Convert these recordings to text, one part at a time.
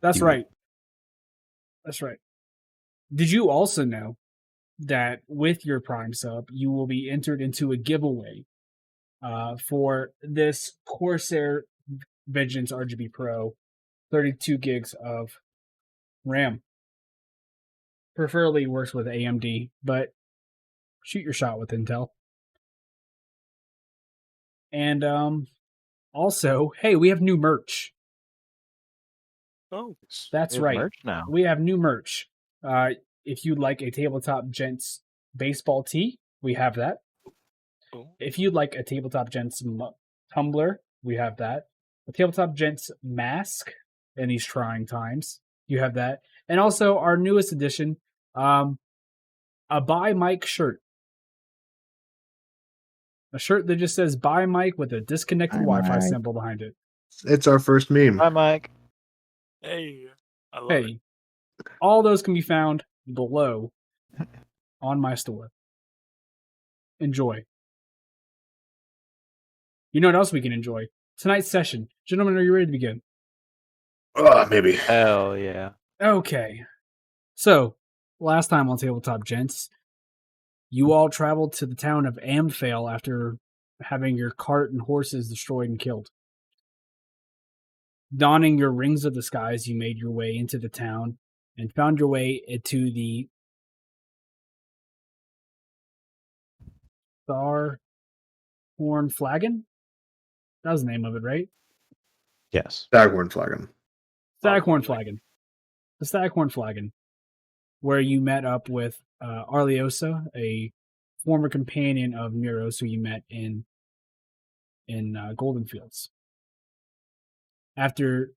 That's right. That's right. Did you also know that with your Prime sub, you will be entered into a giveaway for this Corsair Vengeance RGB Pro 32 gigs of RAM. Preferably works with AMD, but shoot your shot with Intel. And also, hey, we have new merch. Oh, That's We have right. merch now. We have new merch. If you'd like a Tabletop Gents baseball tee, we have that. oh. If you'd like a Tabletop Gents tumbler, we have that. A Tabletop Gents mask in these trying times, you have that. And also our newest edition, a Buy Mike shirt. A shirt that just says Buy Mike with a disconnected Buy Wi-Fi Mike. symbol behind it. It's our first meme. Hi, Mike. Hey, I love it. Hey, all those can be found below on my store. Enjoy. You know what else we can enjoy? Tonight's session. Gentlemen, are you ready to begin? Maybe. Hell yeah. Okay. So, last time on Tabletop Gents, you all traveled to the town of Amphale after having your cart and horses destroyed and killed. Donning your rings of the skies, you made your way into the town and found your way into the Starhorn Flagon? That was the name of it, right? Yes. Staghorn Flagon. Staghorn Flagon. The Staghorn Flagon, where you met up with Arliosa, a former companion of Miros who you met in Golden Fields. After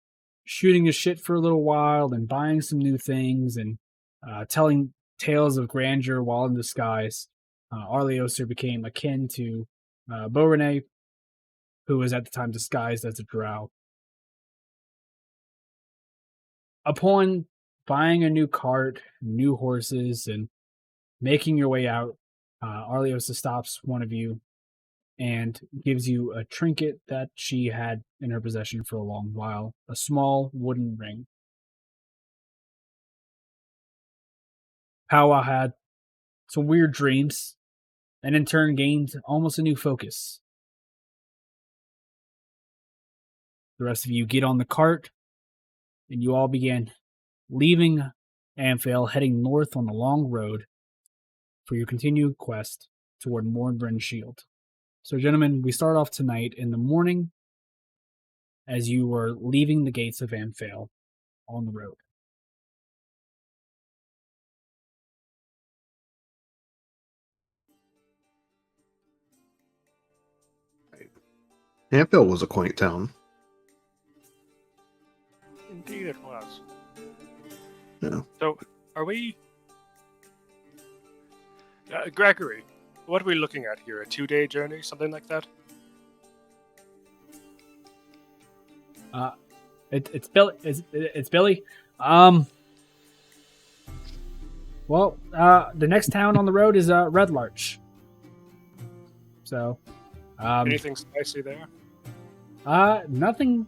shooting the shit for a little while and buying some new things and telling tales of grandeur while in disguise, Arliosa became akin to Beaurenet, who was at the time disguised as a drow. Upon buying a new cart, new horses, and making your way out, Arliosa stops one of you and gives you a trinket that she had in her possession for a long while, a small wooden ring. Powwow had some weird dreams, and in turn gained almost a new focus. The rest of you get on the cart, and you all began leaving Amphale, heading north on the long road for your continued quest toward Mornbryn Shield. So, gentlemen, we start off tonight in the morning as you were leaving the gates of Amphale on the road. Amphale was a quaint town. Indeed it was. Yeah. So, are we... Gregory, what are we looking at here? A 2-day journey? Something like that? It's Billy. It's Billy. Well, the next town on the road is Red Larch. So, Anything spicy there? nothing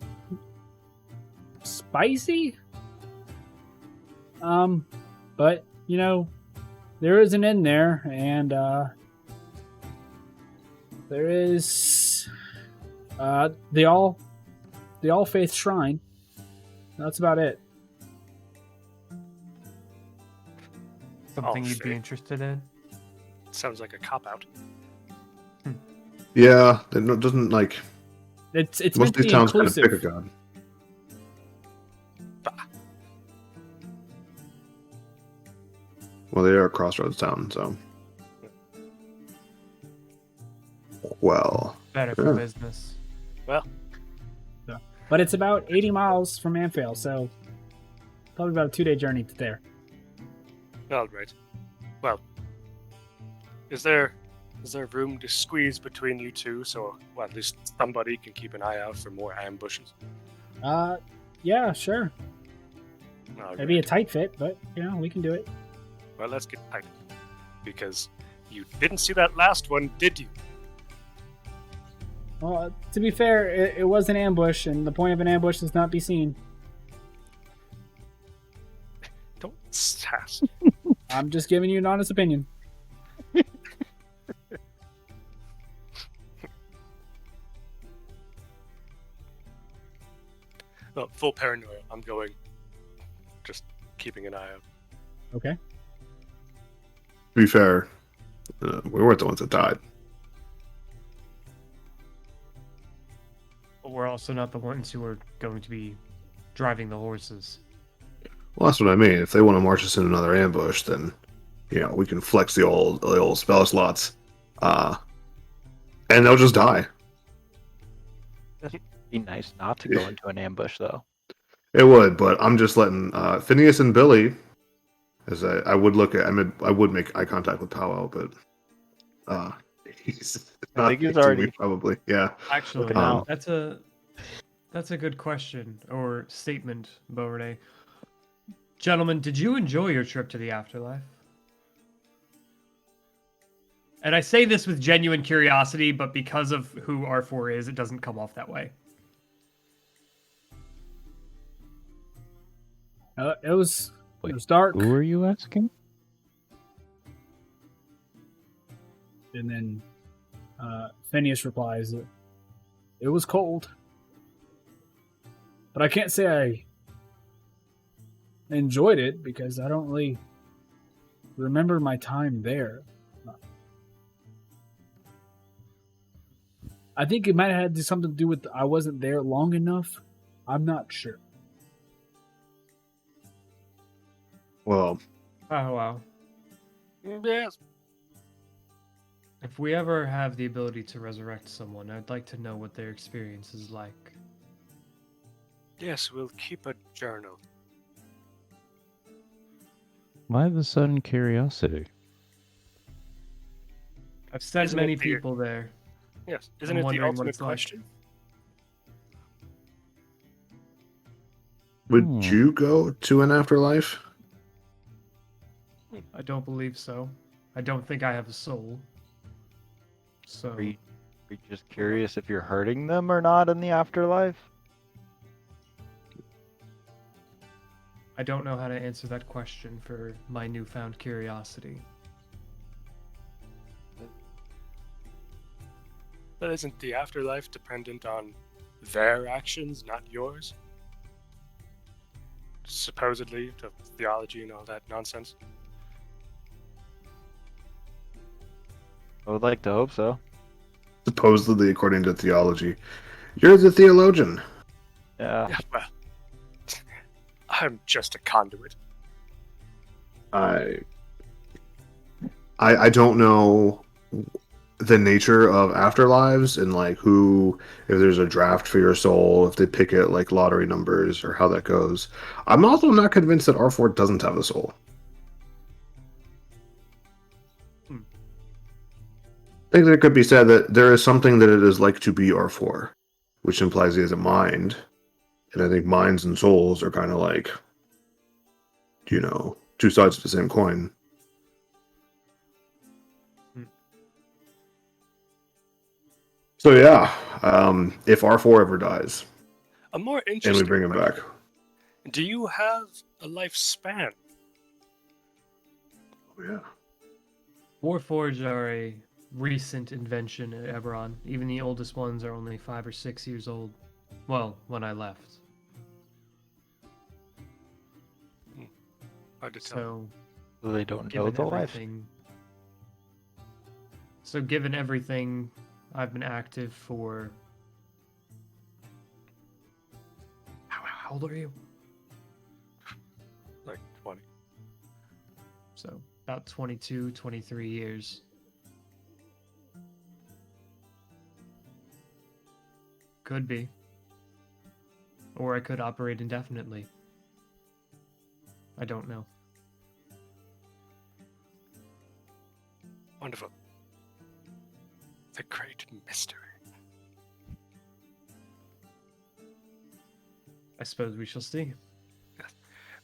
spicy. But you know, there is an inn there, and there is the All Faith Shrine. That's about it. Something Oh, you'd be shit. interested in? Sounds like a cop-out. Yeah, it doesn't like It's most meant of to these be towns kind of inclusive. pick a god. Well, they are a crossroads town, so. Well, Better for Yeah. business. But it's about 80 miles from Amphale, so probably about a 2-day journey to there. All right. Well, is there room to squeeze between you two so at least somebody can keep an eye out for more ambushes? Yeah, sure. All It'd be a right. tight fit, but you know, we can do it. Well, let's get tight. Because you didn't see that last one, did you? Well, to be fair, it was an ambush, and the point of an ambush is not be seen. Don't sass. I'm just giving you an honest opinion. No, full paranoia. I'm going. Just keeping an eye out. Okay. To be fair, we weren't the ones that died. But we're also not the ones who are going to be driving the horses. Well, that's what I mean. If they want to march us in another ambush, then we can flex the old spell slots, and they'll just die. Be nice not to go into an ambush, though. It would, but I'm just letting Phineas and Billy. As I would I would make eye contact with Powell, but he's I think he's not already- me, probably Actually, Looking out. that's a good question or statement, Beaurenet. Gentlemen, did you enjoy your trip to the afterlife? And I say this with genuine curiosity, but because of who R4 is, it doesn't come off that way. It was Wait, dark, Who are you asking? and then Phineas replies, "It was cold, but I can't say I enjoyed it because I don't really remember my time there. I think it might have had something to do with I wasn't there long enough. I'm not sure." well, Oh, wow. Yes. If we ever have the ability to resurrect someone, I'd like to know what their experience is like. Yes, we'll keep a journal. Why the sudden curiosity? I've sent Isn't it many the- people there. Yes. Isn't I'm it the wondering what ultimate it's like. question? would you go to an afterlife? I don't believe so. I don't think I have a soul. So Are you just curious if you're hurting them or not in the afterlife? I don't know how to answer that question for my newfound curiosity. But isn't the afterlife dependent on their actions, not yours? Supposedly, to theology and all that nonsense. I would like to hope so. Supposedly, according to theology, you're the theologian. Yeah. Yeah, well, I'm just a conduit. I don't know the nature of afterlives and like who, if there's a draft for your soul, if they pick it like lottery numbers or how that goes. I'm also not convinced that R4 doesn't have a soul. I think that it could be said that there is something that it is like to be R4, which implies he has a mind. And I think minds and souls are kind of like, two sides of the same coin. So yeah, if R4 ever dies A more and interesting we bring him back, question. Do you have a lifespan? oh, yeah. Warforged are a recent invention at Eberron. Even the oldest ones are only 5 or 6 years old. Well, when I left. Hard to tell. So They don't know given the life. everything. So given everything, I've been active for. How old are you? Like 20. So about 22, 23 years. Could be. Or I could operate indefinitely. I don't know. Wonderful. The great mystery. I suppose we shall see.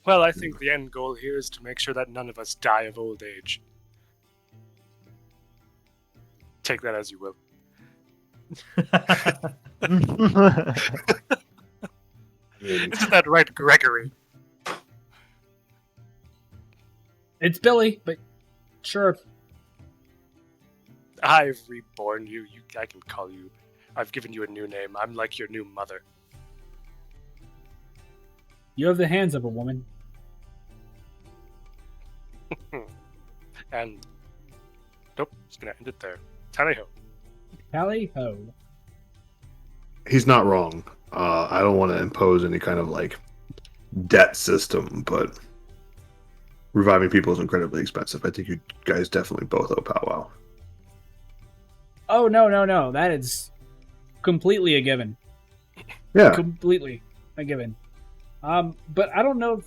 Well, I think the end goal here is to make sure that none of us die of old age. Take that as you will. Isn't that right, Gregory? It's Billy, but sure. I've reborn you. I can call you. I've given you a new name. I'm like your new mother. You have the hands of a woman. And nope, just gonna end it there. Tally ho. Tally ho. He's not wrong. I don't want to impose any kind of like debt system, but reviving people is incredibly expensive. I think you guys definitely both owe powwow. Oh, no. That is completely a given. Yeah. Completely a given. But I don't know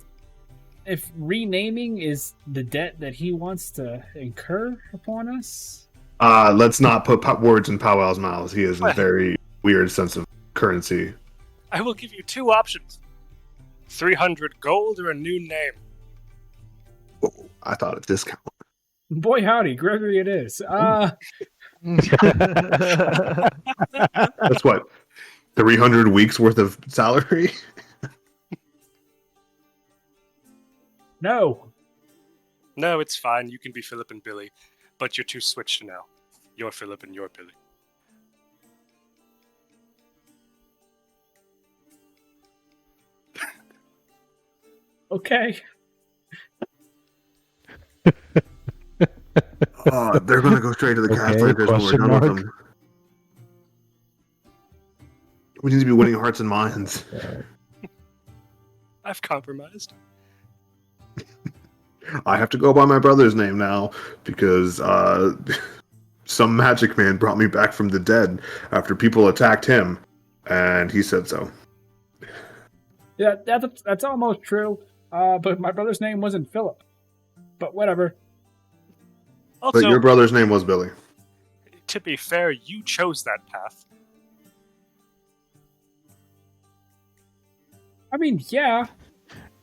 if renaming is the debt that he wants to incur upon us. Let's not put words in powwow's mouths. He has a very weird sense of currency. I will give you two options: 300 gold or a new name. Oh, I thought a discount. Boy, howdy, Gregory, it is. That's what 300 weeks worth of salary. No. No, it's fine. You can be Philip and Billy, but you're two switched now. You're Philip and you're Billy. Okay. They're gonna go straight to the Okay, Catholic when we're question done with mark. them. We need to be winning hearts and minds. I've compromised. I have to go by my brother's name now because some magic man brought me back from the dead after people attacked him, and he said so. Yeah, that's almost true. But my brother's name wasn't Philip. But whatever. Also, But your brother's name was Billy. to be fair, you chose that path. I mean, yeah.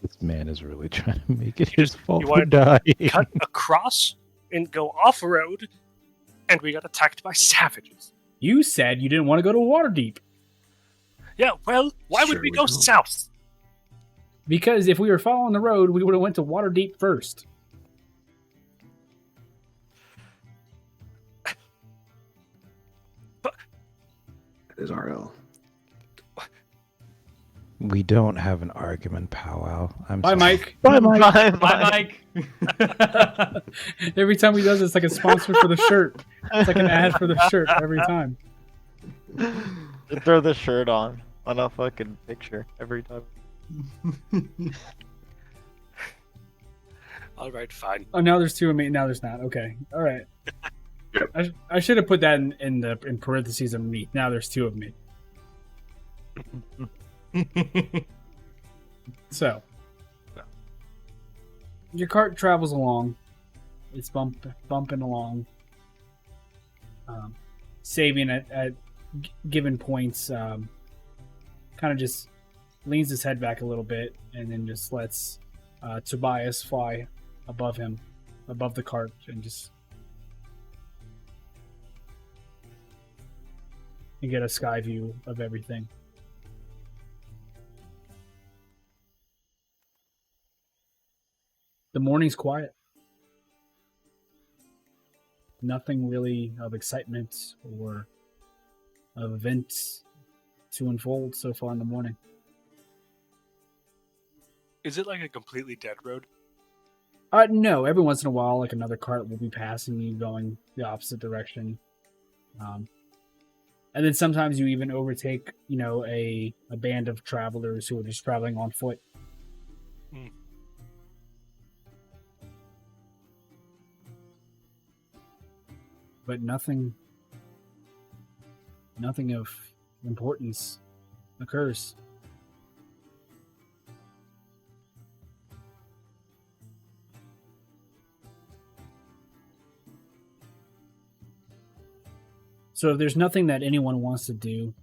This man is really trying to make it his fault You for wanted dying. Cut across and go off-road, and we got attacked by savages. You said you didn't want to go to Waterdeep. Yeah, well, why Sure would we we go don't. south? Because if we were following the road, we would have went to Waterdeep first. It is RL. We don't have an argument, powwow. I'm Bye, sorry. Mike. Bye, Mike. Bye, Mike. Every time he does it, it's like a sponsor for the shirt. It's like an ad for the shirt every time. They throw the shirt on a fucking picture every time. All right, fine. Oh, now there's two of me. Now there's not. Okay. All right. Yep. I should have put that in parentheses of me. Now there's two of me. So, your cart travels along. It's bumping along, saving at given points. Kind of just leans his head back a little bit, and then just lets Tobias fly above him, above the cart, and just and get a sky view of everything. The morning's quiet. Nothing really of excitement or of events to unfold so far in the morning. Is it like a completely dead road? No, every once in a while, like another cart will be passing you going the opposite direction. And then sometimes you even overtake, a band of travelers who are just traveling on foot. Hmm. But nothing of importance occurs. So if there's nothing that anyone wants to do,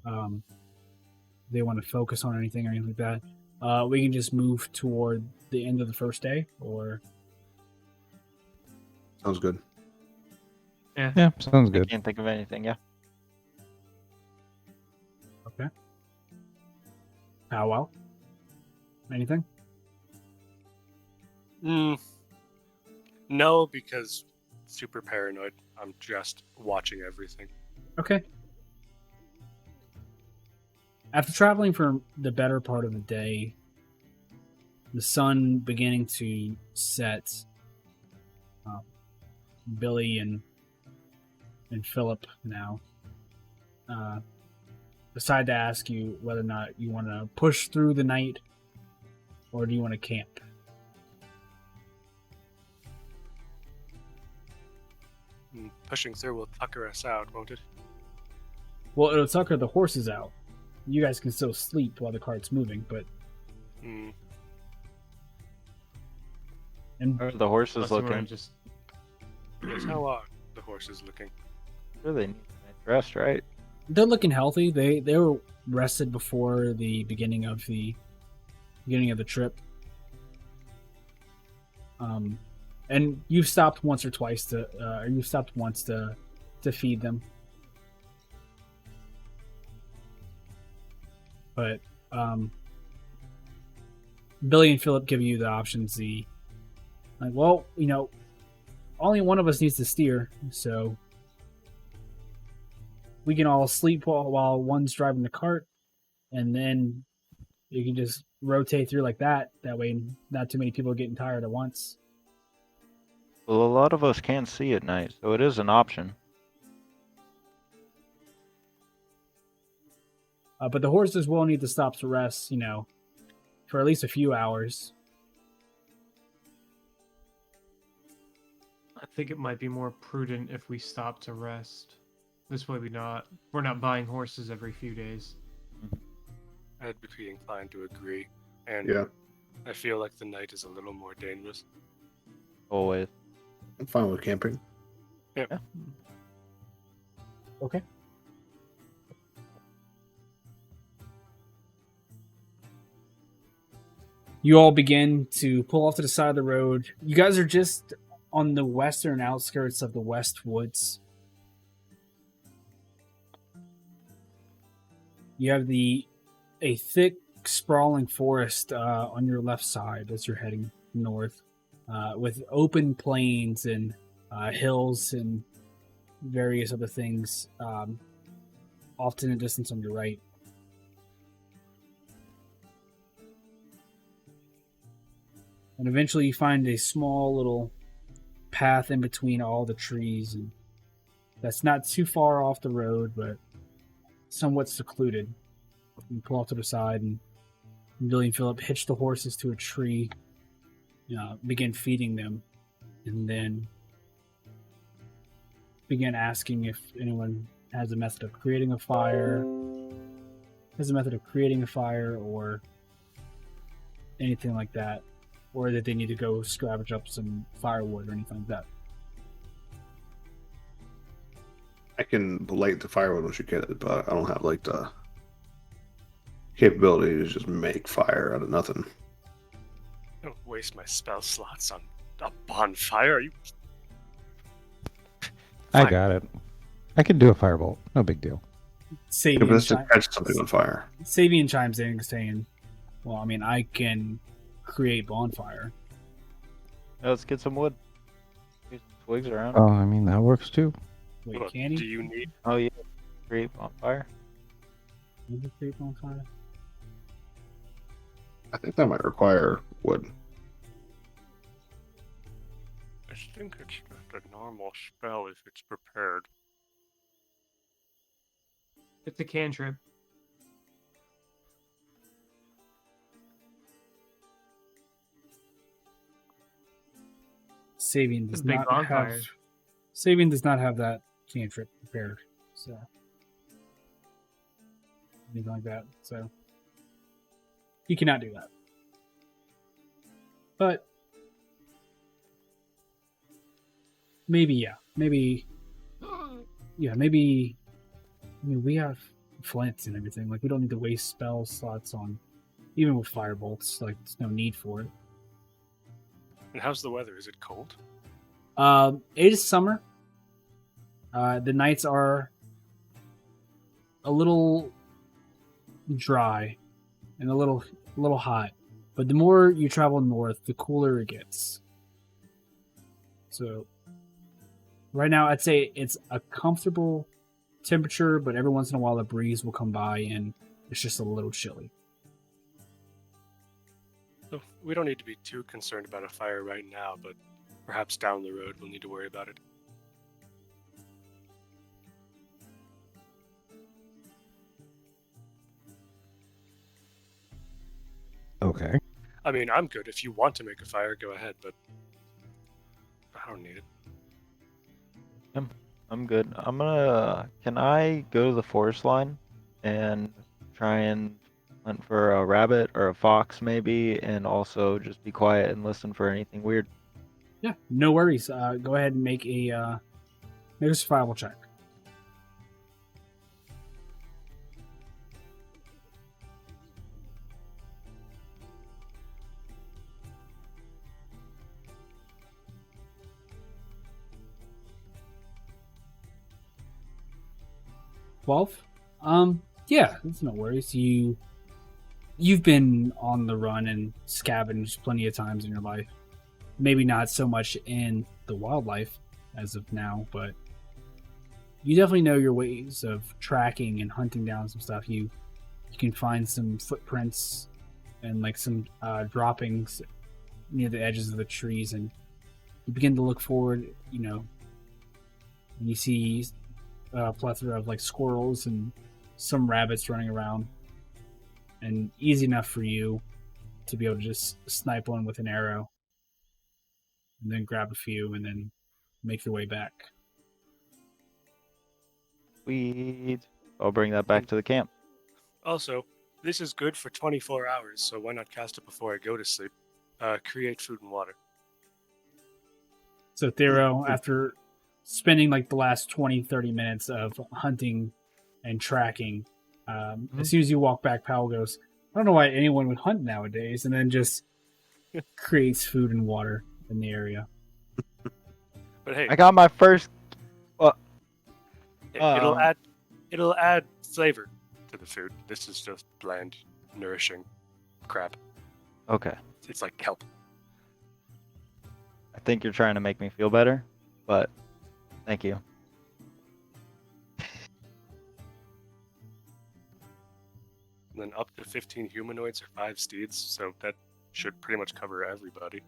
they want to focus on anything or anything like that, we can just move toward the end of the first day, or Sounds good. Yeah, sounds I good. can't think of anything. Yeah. powwow. Anything? No, because super paranoid. I'm just watching everything. Okay. After traveling for the better part of the day, the sun beginning to set, Billy and Philip now decide to ask you whether or not you want to push through the night or do you want to camp. Pushing through will tucker us out, won't it? Well, it'll tucker the horses out. You guys can still sleep while the cart's moving, but Hmm. and How are the horses Unless you wanna looking? just Yes, how are the horses looking? Sure, they need a night rest, right? they're looking healthy. They were rested before the beginning of the trip. And you've stopped once or twice to feed them. But Billy and Philip give you the options. Only one of us needs to steer, so we can all sleep while one's driving the cart, and then you can just rotate through like that. That way, not too many people are getting tired at once. Well, a lot of us can't see at night, so it is an option. But the horses will need to stop to rest, for at least a few hours. I think it might be more prudent if we stop to rest. This way we're not buying horses every few days. I'd be inclined to agree. And Yeah, I feel like the night is a little more dangerous. Always. I'm fine with camping. Okay. You all begin to pull off to the side of the road. You guys are just on the western outskirts of the West Woods. You have a thick, sprawling forest on your left side as you're heading north, with open plains and hills and various other things off in the distance on your right. And eventually you find a small little path in between all the trees, and that's not too far off the road, but somewhat secluded. You pull off to the side, and Billy and Philip hitch the horses to a tree, begin feeding them, and then begin asking if anyone has a method of creating a fire, or anything like that, or that they need to go scavenge up some firewood or anything like that. I can light the firewood once you get it, but I don't have the capability to just make fire out of nothing. Don't waste my spell slots on a bonfire. Are you? I Fine. got it. I can do a firebolt. No big deal. Yeah, but let's just catch something on fire. Sabian chimes in saying, well, I mean, I can create bonfire. Let's get some wood. Get some twigs around. Oh, I mean, that works too. Wait, Look, can do he? you need? Oh yeah, create bonfire. Can he create bonfire? I think that might require wood. I think it's just a normal spell if it's prepared. It's a cantrip. Sabian It's does a big not bonfire. have. Sabian does not have that cantrip prepared, so anything like that. So he cannot do that. But maybe. I mean, we have flints and everything. Like, we don't need to waste spell slots on, even with firebolts. Like, there's no need for it. And how's the weather? Is it cold? It is summer. The nights are a little dry and a little hot, but the more you travel north, the cooler it gets. So right now, I'd say it's a comfortable temperature, but every once in a while, a breeze will come by and it's just a little chilly. So we don't need to be too concerned about a fire right now, but perhaps down the road we'll need to worry about it. Okay. I mean, I'm good. If you want to make a fire, go ahead, but I don't need it. I'm good. Can I go to the forest line and try and hunt for a rabbit or a fox maybe, and also just be quiet and listen for anything weird? Yeah, no worries. Go ahead and make a survival check. Yeah, it's no worries. You've been on the run and scavenged plenty of times in your life. Maybe not so much in the wildlife as of now, but you definitely know your ways of tracking and hunting down some stuff. You can find some footprints and like some droppings near the edges of the trees, and you begin to look forward. And you see a plethora of like squirrels and some rabbits running around, and easy enough for you to be able to just snipe one with an arrow and then grab a few and then make your way back. Sweet. I'll bring that back to the camp. Also, this is good for 24 hours, so why not cast it before I go to sleep? Create food and water. So Thero, after spending like the last 20-30 minutes of hunting and tracking, as soon as you walk back, Powell goes, I don't know why anyone would hunt nowadays, and then just creates food and water in the area. But hey, I got my first. it'll add flavor to the food. This is just bland, nourishing crap. Okay. It's like kelp. I think you're trying to make me feel better, but thank you. And then up to 15 humanoids or 5 steeds, so that should pretty much cover everybody.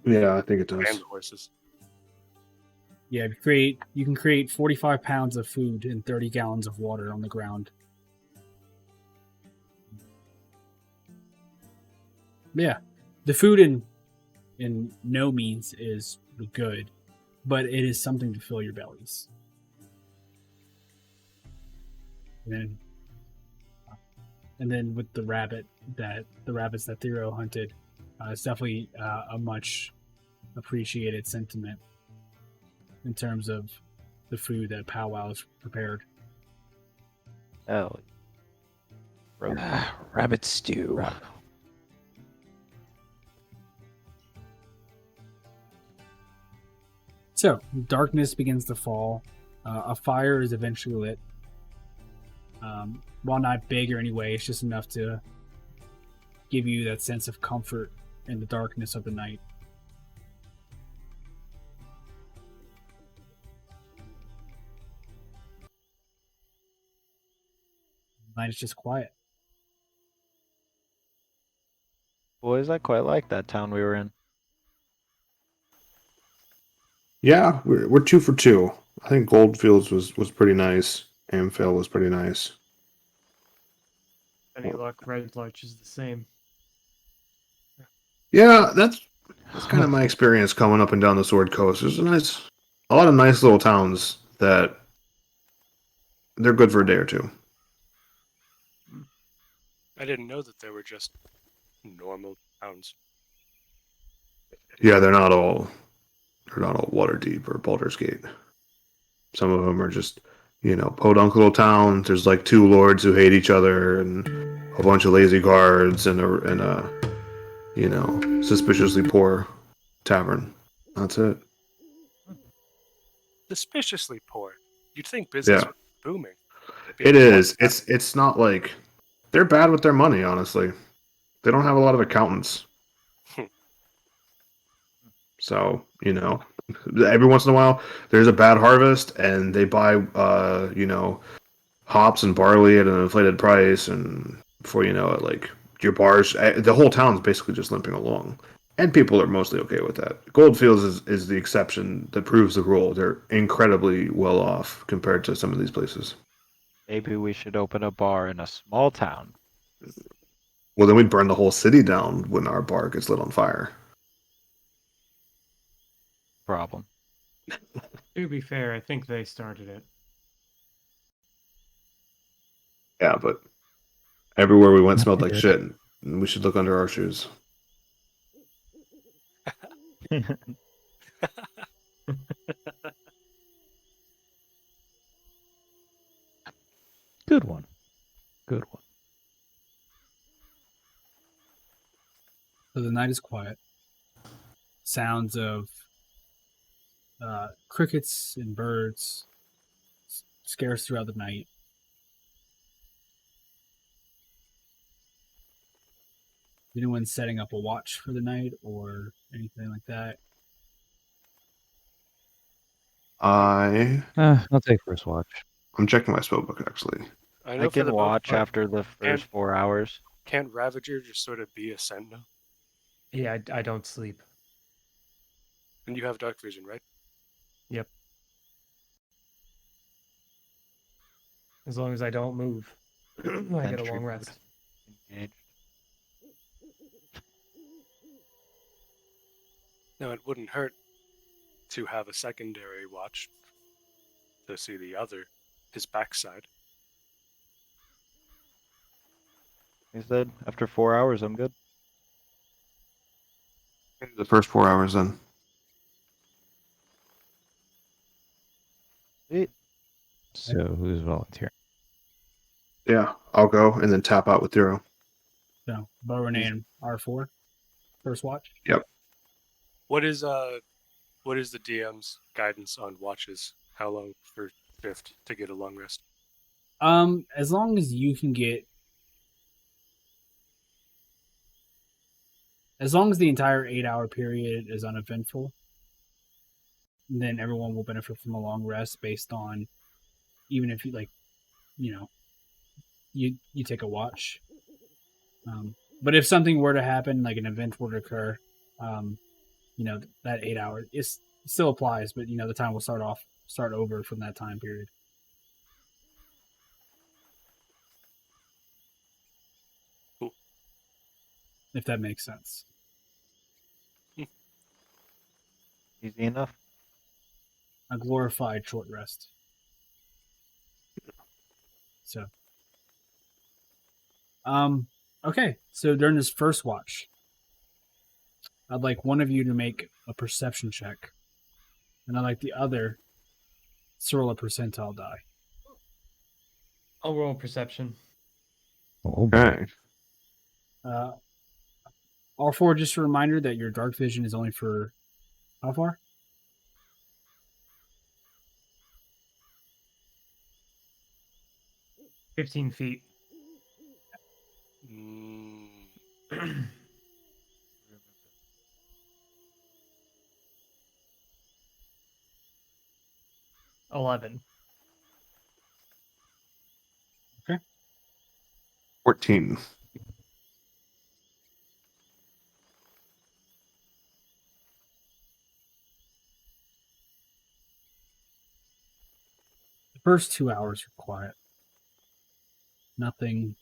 Yeah, I think it And does. the horses. Yeah, you can create 45 pounds of food and 30 gallons of water on the ground. Yeah, the food in no means is good, but it is something to fill your bellies. And then with the rabbits that Thero hunted, it's definitely a much appreciated sentiment in terms of the food that Powwow's prepared. Oh. Rabbit stew. Rabbit. So, darkness begins to fall. A fire is eventually lit. While not big or any way, it's just enough to give you that sense of comfort in the darkness of the night. The night is just quiet. Boys, I quite like that town we were in. Yeah, we're 2 for 2. I think Goldfields was pretty nice. Amphil was pretty nice. Any luck, Red Larch is the same. Yeah, that's kind of my experience coming up and down the Sword Coast. There's a lot of nice little towns that they're good for a day or two. I didn't know that they were just normal towns. Yeah, they're not all Waterdeep or Baldur's Gate. Some of them are just, podunk little towns. There's like 2 lords who hate each other and a bunch of lazy guards and a suspiciously poor tavern. That's it. Suspiciously poor. You'd think business Yeah. would be booming. It is. It's not like they're bad with their money, honestly. They don't have a lot of accountants. Hmm. So, Every once in a while, there's a bad harvest, and they buy, hops and barley at an inflated price, and before you know it, like your bars, the whole town's basically just limping along, and people are mostly okay with that. Goldfields is the exception that proves the rule. They're incredibly well off compared to some of these places. Maybe we should open a bar in a small town. Well, then we'd burn the whole city down when our bar gets lit on fire. Problem. To be fair, I think they started it. Yeah, but everywhere we went Yeah, smelled they like did. shit. And we should look under our shoes. Good one. Good one. So the night is quiet. Sounds of crickets and birds scarce throughout the night. Is anyone setting up a watch for the night or anything like that? I'm I'll take first watch. checking my spell book actually. I know I for can the most watch part, after the first 4 hours. Can't Ravager just sort of be a sentinel? Yeah, I don't sleep. And you have dark vision, right? Yep. As long as I don't move, I get a Sentry long mode. rest. Engaged. Now, it wouldn't hurt to have a secondary watch to see his backside. He said after 4 hours, I'm good. The first 4 hours then. Sweet. So who's volunteering? Yeah, I'll go and then tap out with Zero. So, Bo, Renee, and R4. First watch. What is the DM's guidance on watches? How long for shift to get a long rest? As long as you can get, as long as the entire 8-hour period is uneventful, then everyone will benefit from a long rest based on, even if you you take a watch. But if something were to happen, like an event were to occur, that 8 hours still applies, but the time will start over from that time period. Cool. If that makes sense. Easy enough. A glorified short rest. So, okay. So during this first watch, I'd like one of you to make a perception check, and I'd like the other to roll a percentile die. I'll roll perception. Oh, boy. Okay. All four, just a reminder that your dark vision is only for how far? $15 feet. Mm, 11. 14. The first 2 hours are quiet. Nothing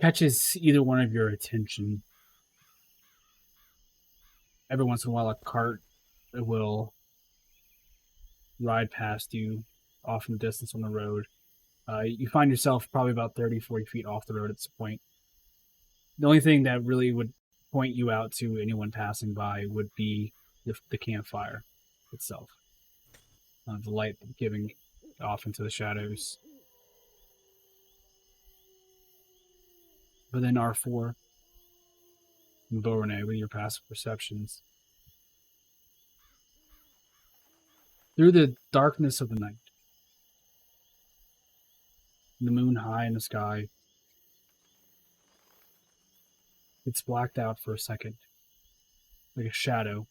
catches either one of your attention. Every once in a while, a cart will ride past you off in the distance on the road. You find yourself probably about 30, 40 feet off the road at this point. The only thing that really would point you out to anyone passing by would be the campfire itself. The light giving off into the shadows. But then R4 and Borone with your passive perceptions. Through the darkness of the night, the moon high in the sky, it's blacked out for a second, like a shadow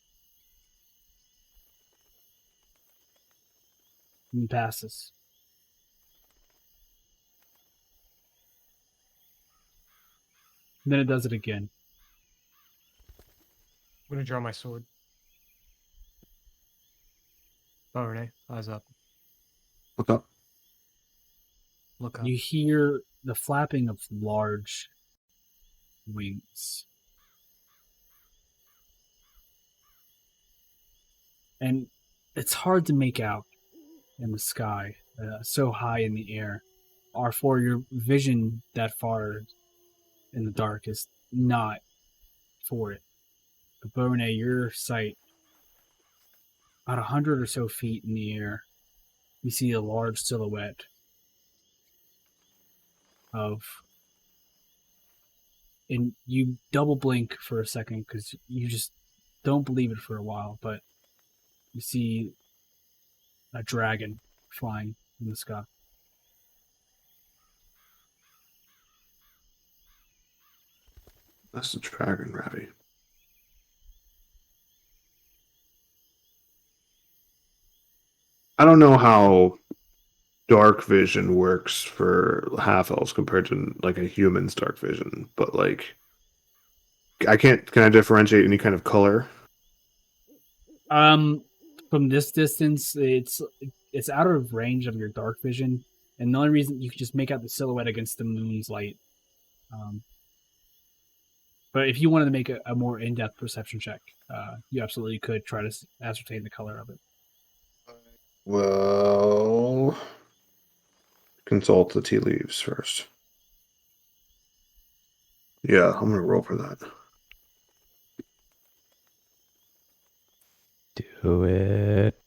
and passes. Then it does it again. I'm gonna draw my sword. Oh, Renee, eyes up. Look up. Look up. You hear the flapping of large wings. And it's hard to make out in the sky, so high in the air. Or for your vision that far in the dark is not for it. But Bone, your sight, about 100 or so feet in the air, you see a large silhouette of, and you double blink for a second because you just don't believe it for a while, but you see a dragon flying in the sky. That's the dragon, Ravi. I don't know how dark vision works for half elves compared to like a human's dark vision, but like can I differentiate any kind of color? From this distance, it's out of range of your dark vision, and the only reason you can just make out the silhouette against the moon's light. But if you wanted to make a more in-depth perception check, you absolutely could try to ascertain the color of it. Well, consult the tea leaves first. Yeah, I'm gonna roll for that. Do it.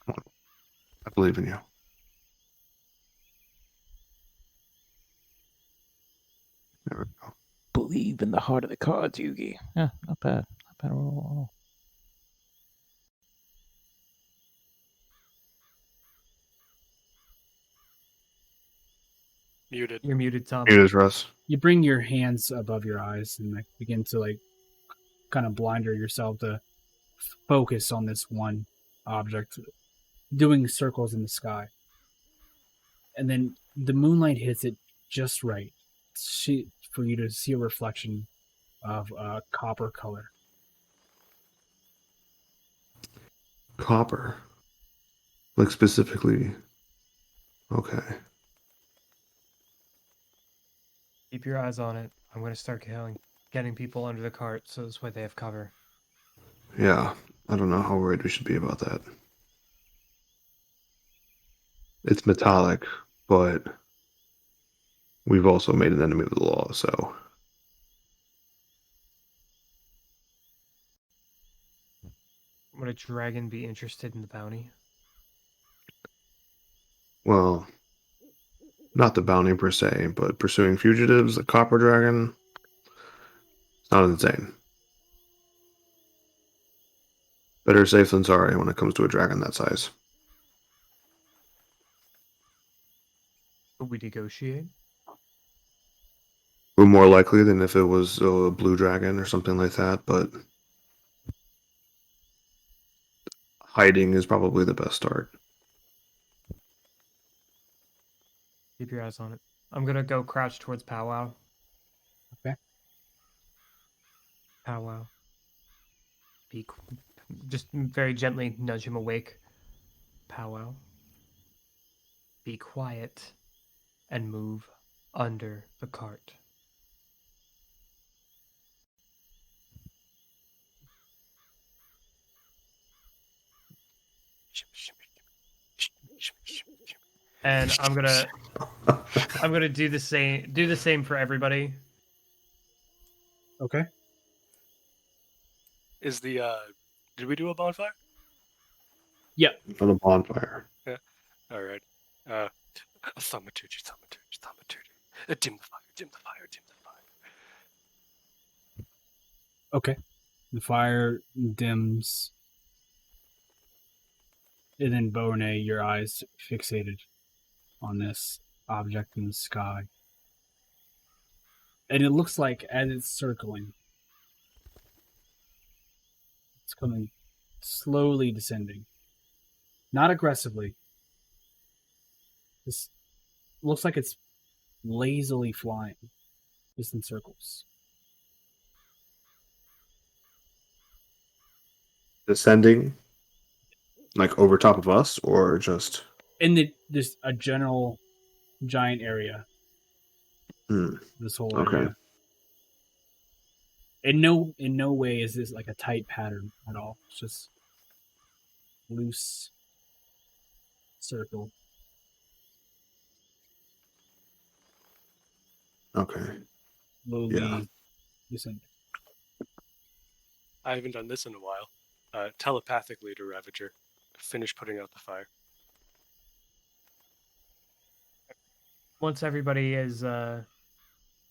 I believe in you. There we go. Believe in the heart of the cards, Yugi. Yeah, not bad. Not bad at all. Muted. You're muted, Tom. It is Russ. You bring your hands above your eyes and like begin to like kind of blinder yourself to focus on this one object, doing circles in the sky. And then the moonlight hits it just right for you to see a reflection of copper color. Copper. Like specifically. Okay. Keep your eyes on it. I'm gonna start getting people under the cart so this way they have cover. Yeah. I don't know how worried we should be about that. It's metallic, but we've also made an enemy of the law, so. Would a dragon be interested in the bounty? Well, not the bounty per se, but pursuing fugitives, the copper dragon. It's not insane. Better safe than sorry when it comes to a dragon that size. Would we negotiate? We're more likely than if it was a blue dragon or something like that, but hiding is probably the best start. Keep your eyes on it. I'm gonna go crouch towards Powwow. Okay. Powwow. Just very gently nudge him awake. Powwow. Be quiet and move under the cart. And I'm gonna do the same for everybody. Okay. Is the did we do a bonfire? On a bonfire. All right. Thaumaturgy. Dim the fire. Dim the fire. Dim the fire. Okay. The fire dims. And then Bone, your eyes fixated on this object in the sky. And it looks like as it's circling, It's coming slowly descending. Not aggressively. This looks like it's lazily flying, just in circles. Descending, like over top of us, or just. There's a general giant area. Hmm. This whole Okay. area. In no way is this like a tight pattern at all. It's just loose circle. Okay. Slowly Yeah. descending. I haven't done this in a while. Telepathically to Ravager. Finish putting out the fire. Once everybody is, or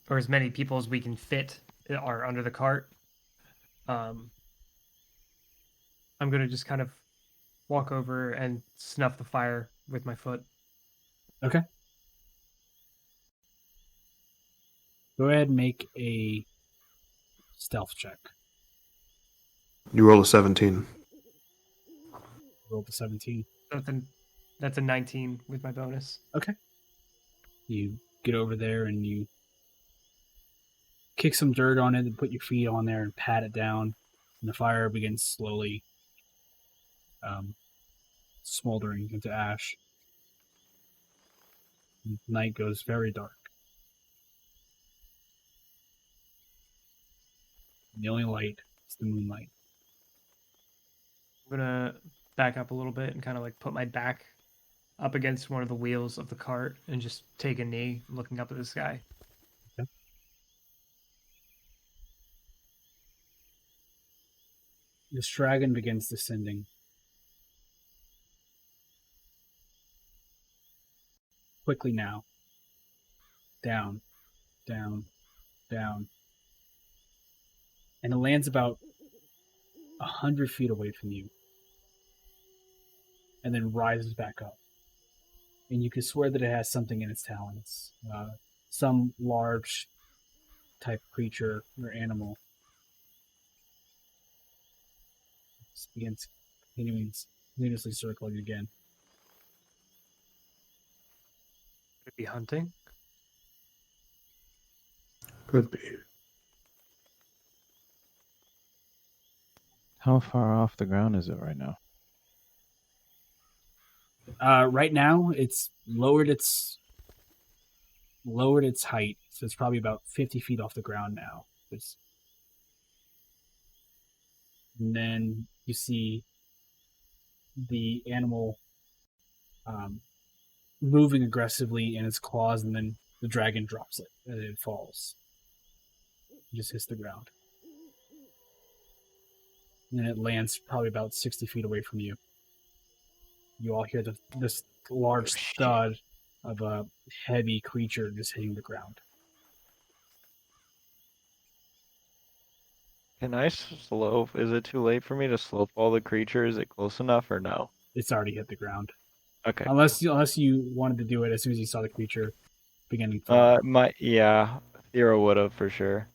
as many people as we can fit are under the cart, I'm going to just kind of walk over and snuff the fire with my foot. Okay. Go ahead and make a stealth check. You roll a 17. Roll the 17. That's a 19 with my bonus. You get over there and you kick some dirt on it and put your feet on there and pat it down. And the fire begins slowly smoldering into ash. And the night goes very dark. And the only light is the moonlight. I'm gonna back up a little bit and kind of like put my back up against one of the wheels of the cart and just take a knee, looking up at the sky. This dragon begins descending. Quickly now. Down, down, down. And it lands about 100 feet away from you. And then rises back up. And you can swear that it has something in its talons. Some large type creature or animal. Just begins continuously circling again. Could it be hunting? Could be. How far off the ground is it right now? Right now, it's lowered its height, so it's probably about 50 feet off the ground now. And then you see the animal moving aggressively in its claws, and then the dragon drops it, and it falls. It just hits the ground. And then it lands probably about 60 feet away from you. You all hear this large thud of a heavy creature just hitting the ground. Can I slow? Is it too late for me to slope all the creature? Is it close enough or no? It's already hit the ground. Okay. Unless you wanted to do it as soon as you saw the creature beginning. Thero would have for sure.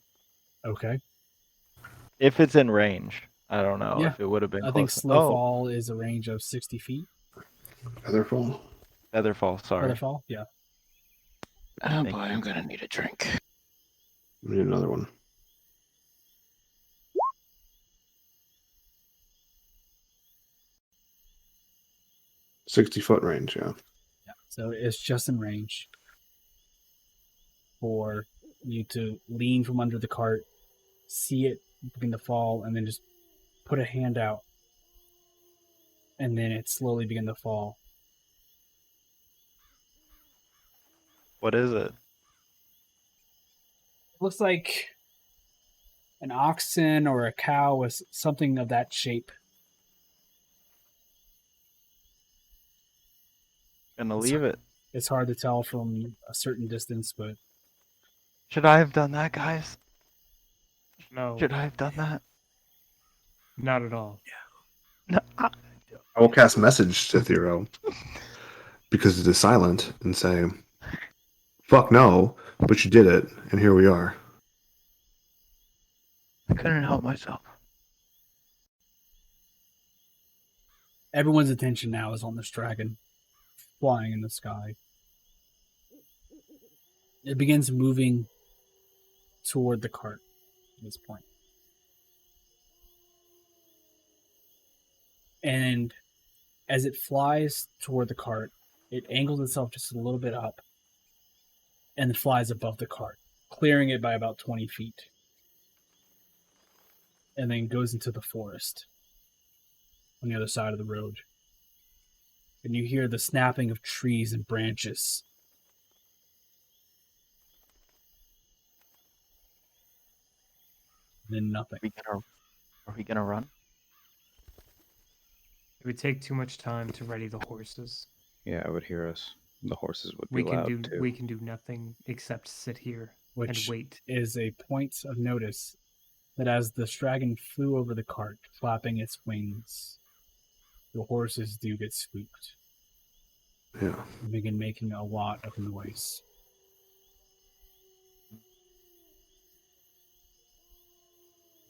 Okay. If it's in range. I don't know Yeah. if it would have been I close. think slow fall is a range of 60 feet. Featherfall. Featherfall, sorry. Featherfall, yeah. Oh Thank boy, I'm gonna need a drink. We need another one. $60-foot range, yeah. Yeah. So it's just in range for you to lean from under the cart, see it begin to fall, and then just put a hand out. And then it slowly begin to fall. What is it? Looks like an oxen or a cow with something of that shape. Gonna leave it. It's hard to tell from a certain distance, but Should I have done that, guys? No, Should I have done that? not at all. No. I will cast message to Thero because it is silent and say, "Fuck no," but you did it, and here we are. I couldn't help myself. Everyone's attention now is on this dragon flying in the sky. It begins moving toward the cart at this point. And as it flies toward the cart, it angles itself just a little bit up and flies above the cart, clearing it by about 20 feet. And then goes into the forest on the other side of the road. And you hear the snapping of trees and branches. And then nothing. Are we gonna run? It would take too much time to ready the horses. Yeah, I would hear us. The horses would We be can loud do too. we can do nothing except sit here Which and wait. is a point of notice that as the dragon flew over the cart, flapping its wings, the horses do get spooked Yeah. and begin making a lot of noise.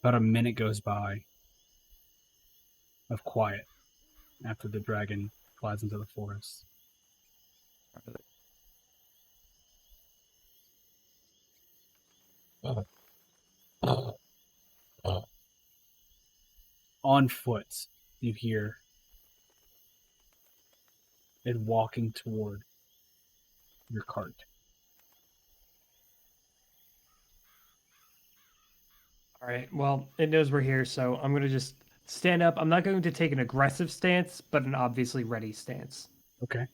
About a minute goes by of quiet after the dragon flies into the forest. On foot, you hear it walking toward your cart. All right. Well, it knows we're here, so I'm going to just stand up. I'm not going to take an aggressive stance, but an obviously ready stance. Okay.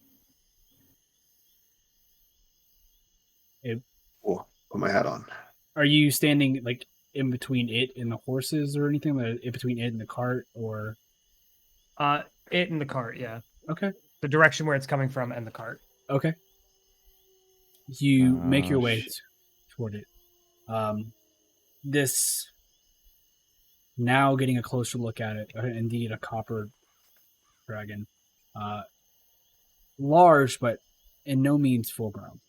Cool. Put my hat on. Are you standing like in between it and the horses or anything? Like, in between it and the cart, or It and the cart, yeah. okay, The direction where it's coming from and the cart. okay. You make your way shit. toward it. This now getting a closer look at it. Indeed, a copper dragon, large but in no means full grown.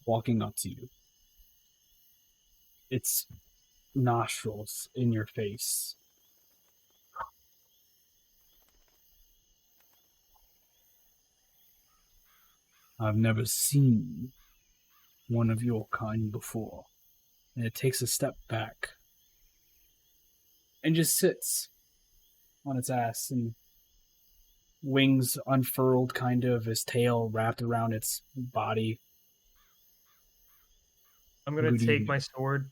Walking up to you. Its nostrils in your face. I've never seen one of your kind before. And it takes a step back and just sits on its ass and wings unfurled, kind of, his tail wrapped around its body. I'm going Good to take evening. my sword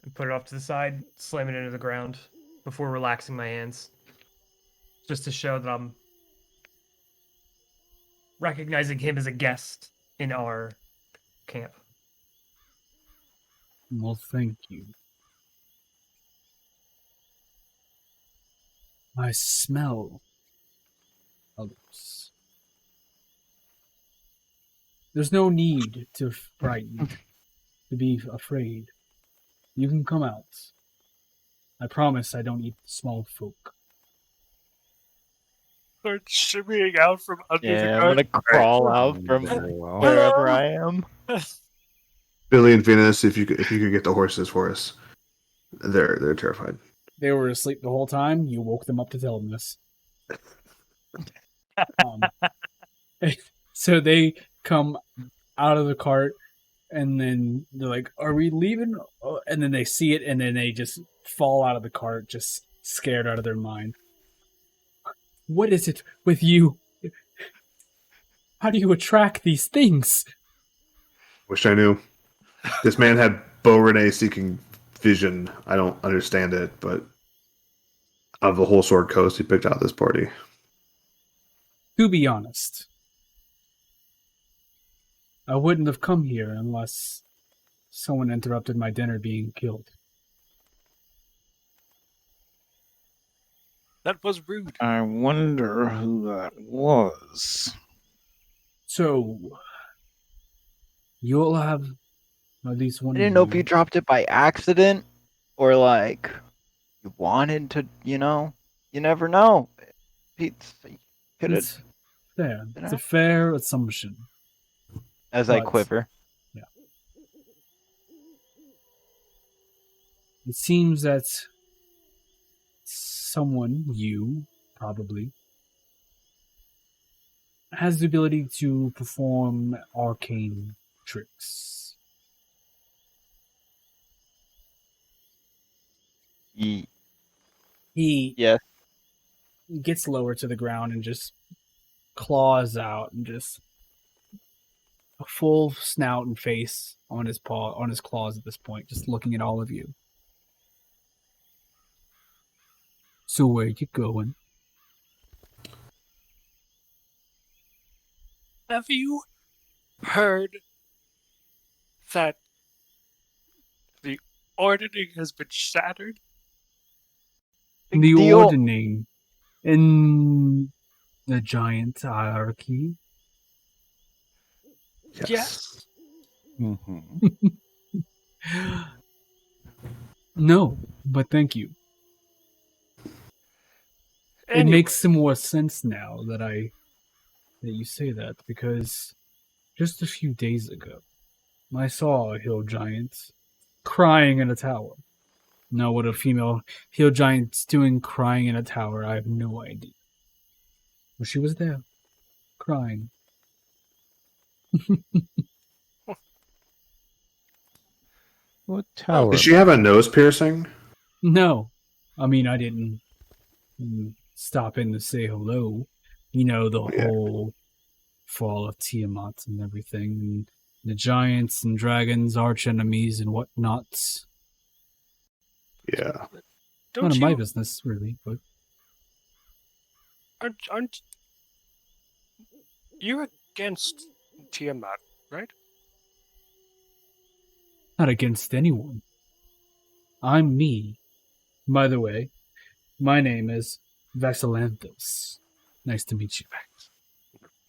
and put it off to the side, slam it into the ground before relaxing my hands. Just to show that I'm recognizing him as a guest in our camp. Well, thank you. I smell others. There's no need to frighten, to be afraid. You can come out. I promise I don't eat small folk. Start shimmying out from under Yeah, the I'm cart. gonna crawl out from Well, wherever I am. Billy and Venus, if you could get the horses for us, they're terrified. They were asleep the whole time. You woke them up to tell them this. So they come out of the cart, and then they're like, "Are we leaving?" And then they see it, and then they just fall out of the cart, just scared out of their mind. What is it with you? How do you attract these things? Wish I knew. This man had Bo Renee seeking vision. I don't understand it, but out of the whole Sword Coast, he picked out this party. To be honest, I wouldn't have come here unless someone interrupted my dinner being killed. That was rude. I wonder who that was. So, you'll have at least one. I didn't know if you dropped it by accident or like you wanted to, you never know. Pete's could have, It's fair. You It's know? a fair assumption. as I but- quiver. Yeah. It seems that someone, you probably, has the ability to perform arcane tricks. He Yes. gets lower to the ground and just claws out and just a full snout and face on his claws at this point, just looking at all of you. So where you going? Have you heard that the ordering has been shattered? The deal. ordering in the giant hierarchy. Yes. Mm-hmm. No, but thank you. It Anyway, makes some more sense now that you say that, because just a few days ago, I saw a hill giant crying in a tower. Now, what a female hill giant's doing crying in a tower, I have no idea. But she was there, crying. What tower? Did she have a nose piercing? No, I mean, I didn't stop in to say hello. You know, the Yeah. whole fall of Tiamat and everything, and the giants and dragons, arch enemies and whatnot. Yeah. don't None of you, my business, really, but aren't you're against Tiamat, right? not against anyone. I'm me. By the way, my name is Vasalanthos. Nice to meet you.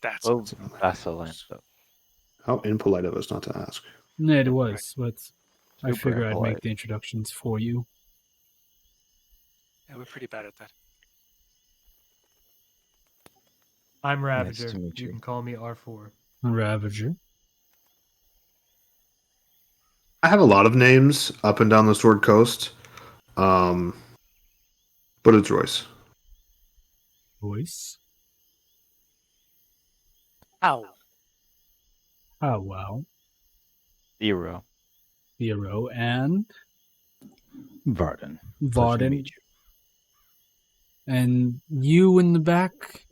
That's Oh, Vasalanthos. How impolite of us not to ask. It was, but I Super figure I'd impolite. make the introductions for you. yeah, we're pretty bad at that. I'm Nice Ravager. to meet You you. can call me R4. Ravager. I have a lot of names up and down the Sword Coast, but it's Royce. Voice. Ow. Oh, wow. 0. Hero and Varden. Pleasure to Varden. meet you. And you in the back?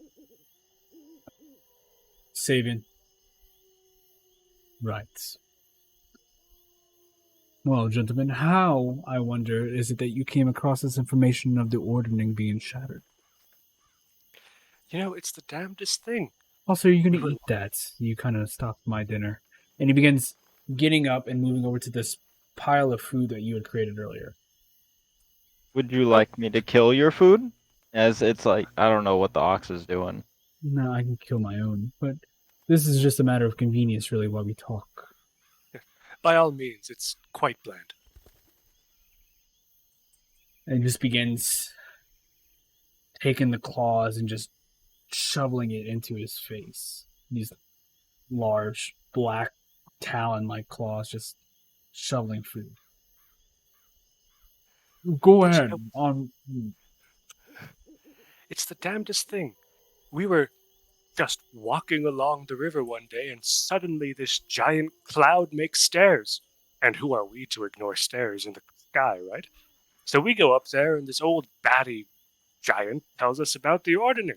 Sabian. Right. Well, gentlemen, how, I wonder, is it that you came across this information of the ordering being shattered? You know, it's the damnedest thing. Also, are you going to eat that? You kind of stopped my dinner. And he begins getting up and moving over to this pile of food that you had created earlier. Would you like me to kill your food? As it's like, I don't know what the ox is doing. No, I can kill my own, but this is just a matter of convenience, really, while we talk. By all means, it's quite bland. And he just begins taking the claws and just shoveling it into his face. These large, black, talon-like claws just shoveling food. Go ahead. It's the damnedest thing. We were just walking along the river one day, and suddenly this giant cloud makes stairs. And who are we to ignore stairs in the sky, right? So we go up there, and this old batty giant tells us about the ordering.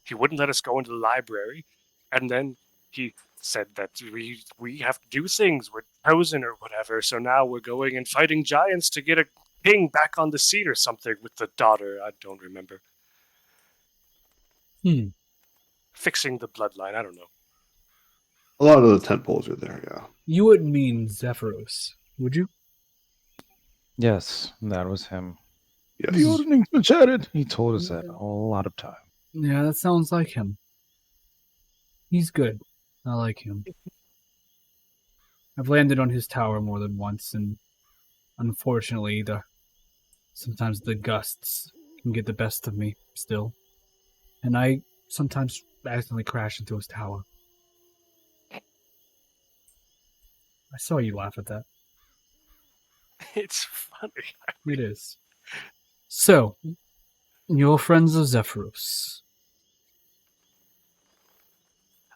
He wouldn't let us go into the library, and then he said that we have to do things. We're chosen or whatever, so now we're going and fighting giants to get a king back on the seat or something with the daughter. I don't remember. Fixing the bloodline, I don't know. A lot of the tent poles are there, yeah. You wouldn't mean Zephyros, would you? Yes, that was him. Yes. The ordining's been shattered. He told us that a lot of time. Yeah, that sounds like him. He's good. I like him. I've landed on his tower more than once, and unfortunately, sometimes the gusts can get the best of me still. And I sometimes accidentally crash into his tower. I saw you laugh at that. It's funny. It is. So, You're friends of Zephyros.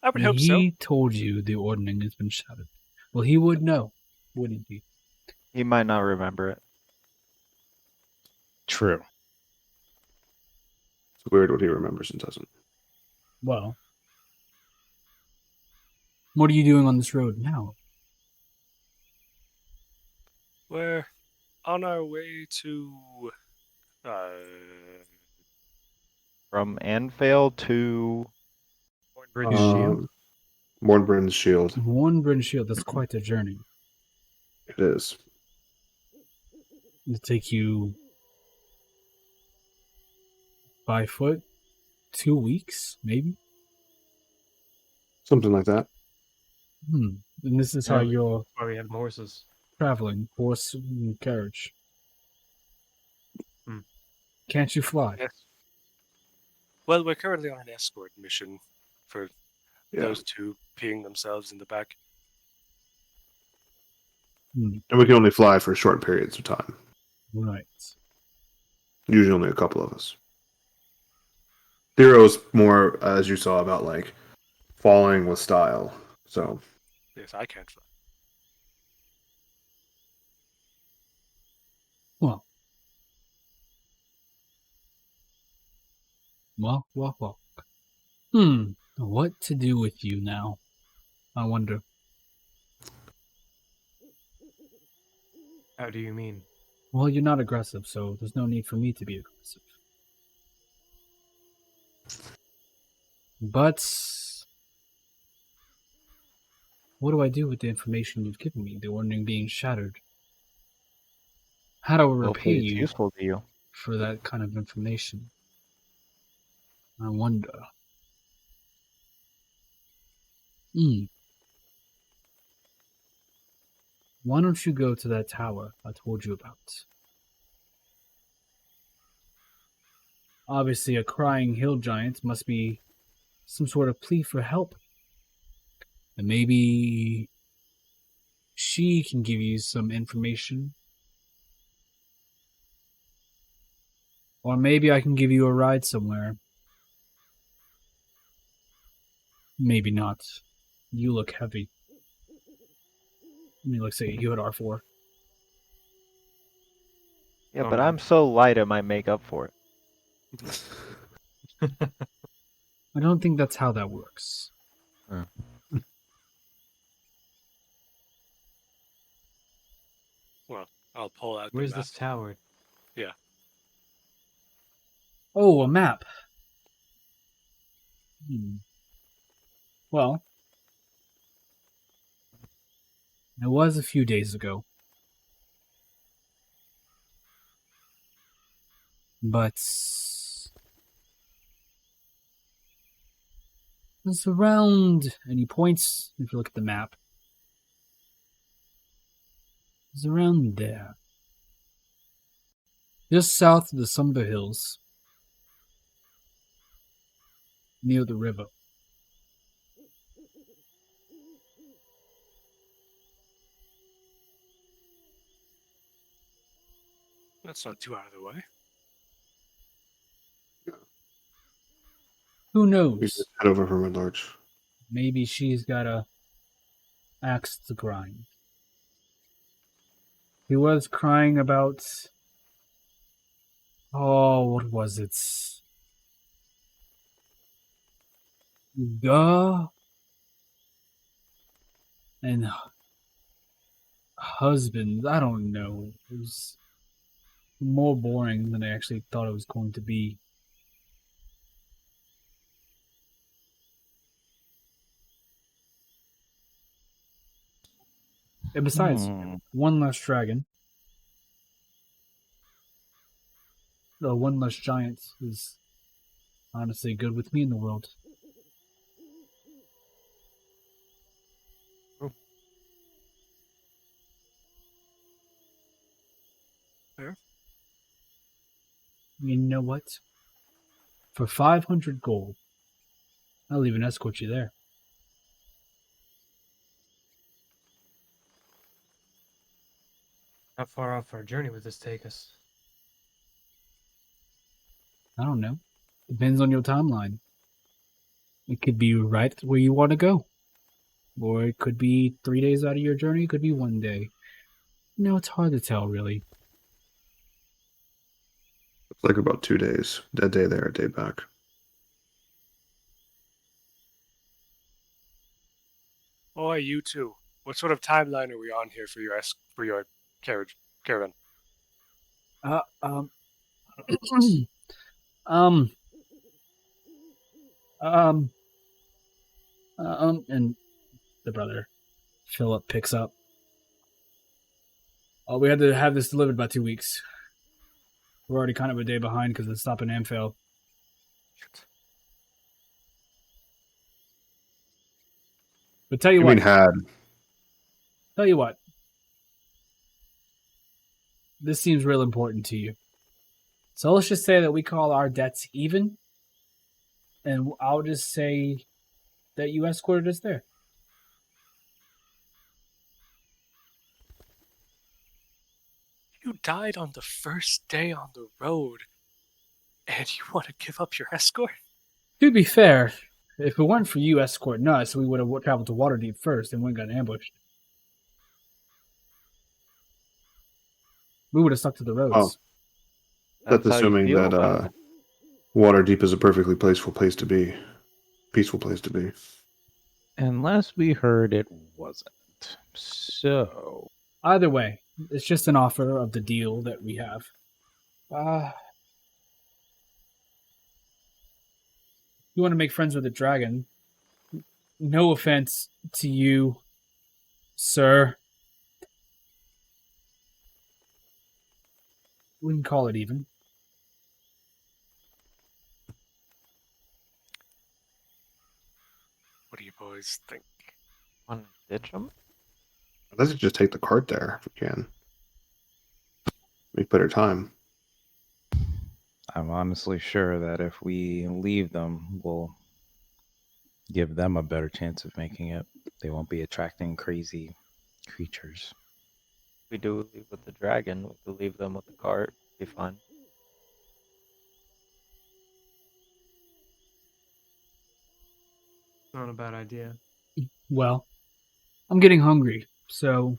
I would And hope so. he told you the ordning has been shattered. Well, he would know, wouldn't he? He might not remember it. True. It's weird what he remembers and doesn't. Well, what are you doing on this road now? We're on our way to. From Anfield to British Shield. Mornbrand's shield. Warnbryn Shield, that's quite a journey. It is. It'll take you by foot 2 weeks, maybe? Something like that. And this is how Yeah. you're Why we have horses. traveling, horse and carriage. Hmm. Can't you fly? Yes. Well, we're currently on an escort mission for Yeah. those two peeing themselves in the back. And we can only fly for short periods of time. Right. Usually only a couple of us. Thero's more, as you saw, about like falling with style. So Yes, I can't fly. Well. Walk. What to do with you now? I wonder. How do you mean? Well, you're not aggressive, so there's no need for me to be aggressive. But what do I do with the information you've given me? The ordering being shattered. How do I repay hopefully it's you useful to you. for that kind of information? I wonder. Why don't you go to that tower I told you about? Obviously, a crying hill giant must be some sort of plea for help. And maybe she can give you some information. Or maybe I can give you a ride somewhere. Maybe not. You look heavy. I mean, let's say you had R4. Yeah, Oh, but no. I'm so light it might make up for it. I don't think that's how that works. Well, I'll pull out Where's the map. this tower? Oh, a map. Well, it was a few days ago. But it's around, and he points, if you look at the map, it's around there. Just south of the Sumber Hills, near the river. That's not too out of the way. Who we knows? just head over from Red Larch. Maybe she's got a axe to grind. He was crying about... Oh, what was it? Duh. And husbands, I don't know. It was more boring than I actually thought it was going to be. And besides, one less dragon, or one less giant is honestly good with me in the world. Fair. You know what? For 500 gold, I'll even escort you there. How far off our journey would this take us? I don't know. Depends on your timeline. It could be right where you want to go. Or it could be 3 days out of your journey. It could be 1 day. No, it's hard to tell, really. It's like about 2 days. A day there, a day back. Boy, you two. What sort of timeline are we on here for your carriage caravan? Uh, um, um, and the brother, Philip, picks up. Oh, we had to have this delivered by 2 weeks. We're already kind of a day behind because of the stop in Amphel. But tell you You what, mean had? tell you what. This seems real important to you. So let's just say that we call our debts even, and I'll just say that you escorted us there. You died on the first day on the road, and you want to give up your escort? To be fair, if it weren't for you escorting us, we would have traveled to Waterdeep first and wouldn't got ambushed. We would have stuck to the roads. Oh. That's how you assuming feel that about it. Waterdeep is a perfectly peaceful place to be. Peaceful place to be. Unless we heard it wasn't. So, Either way, it's just an offer of the deal that we have. You want to make friends with the dragon. No offense to you, sir. We can call it even. What do you boys think? Want to ditch him? Let's just take the cart there if we can. Make better time. I'm honestly sure that if we leave them, we'll give them a better chance of making it. They won't be attracting crazy creatures. We do leave with the dragon. We could leave them with the cart. Be fine. Not a bad idea. Well, I'm getting hungry, so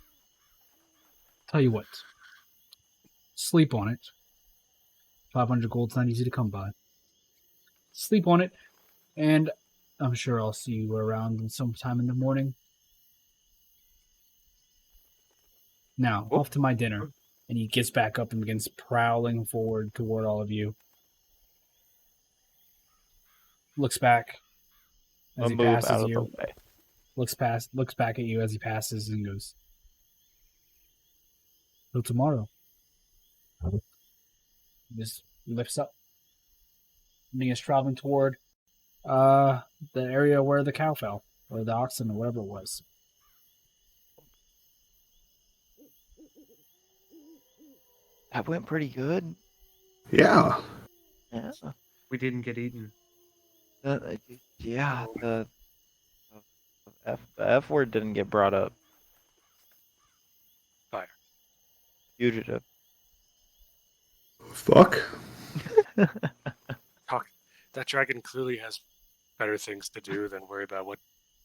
tell you what. Sleep on it. 500 gold's not easy to come by. Sleep on it, and I'm sure I'll see you around sometime in the morning. Now, off to my dinner. And he gets back up and begins prowling forward toward all of you. Looks back as I'll he move passes out of you. the way. Looks back at you as he passes and goes, till tomorrow. Just lifts up. And he is traveling toward the area where the cow fell, or the oxen, or whatever it was. That went pretty good. Yeah. Yeah. We didn't get eaten. Yeah. The F word didn't get brought up. Fire. Fugitive. Fuck. That dragon clearly has better things to do than worry about what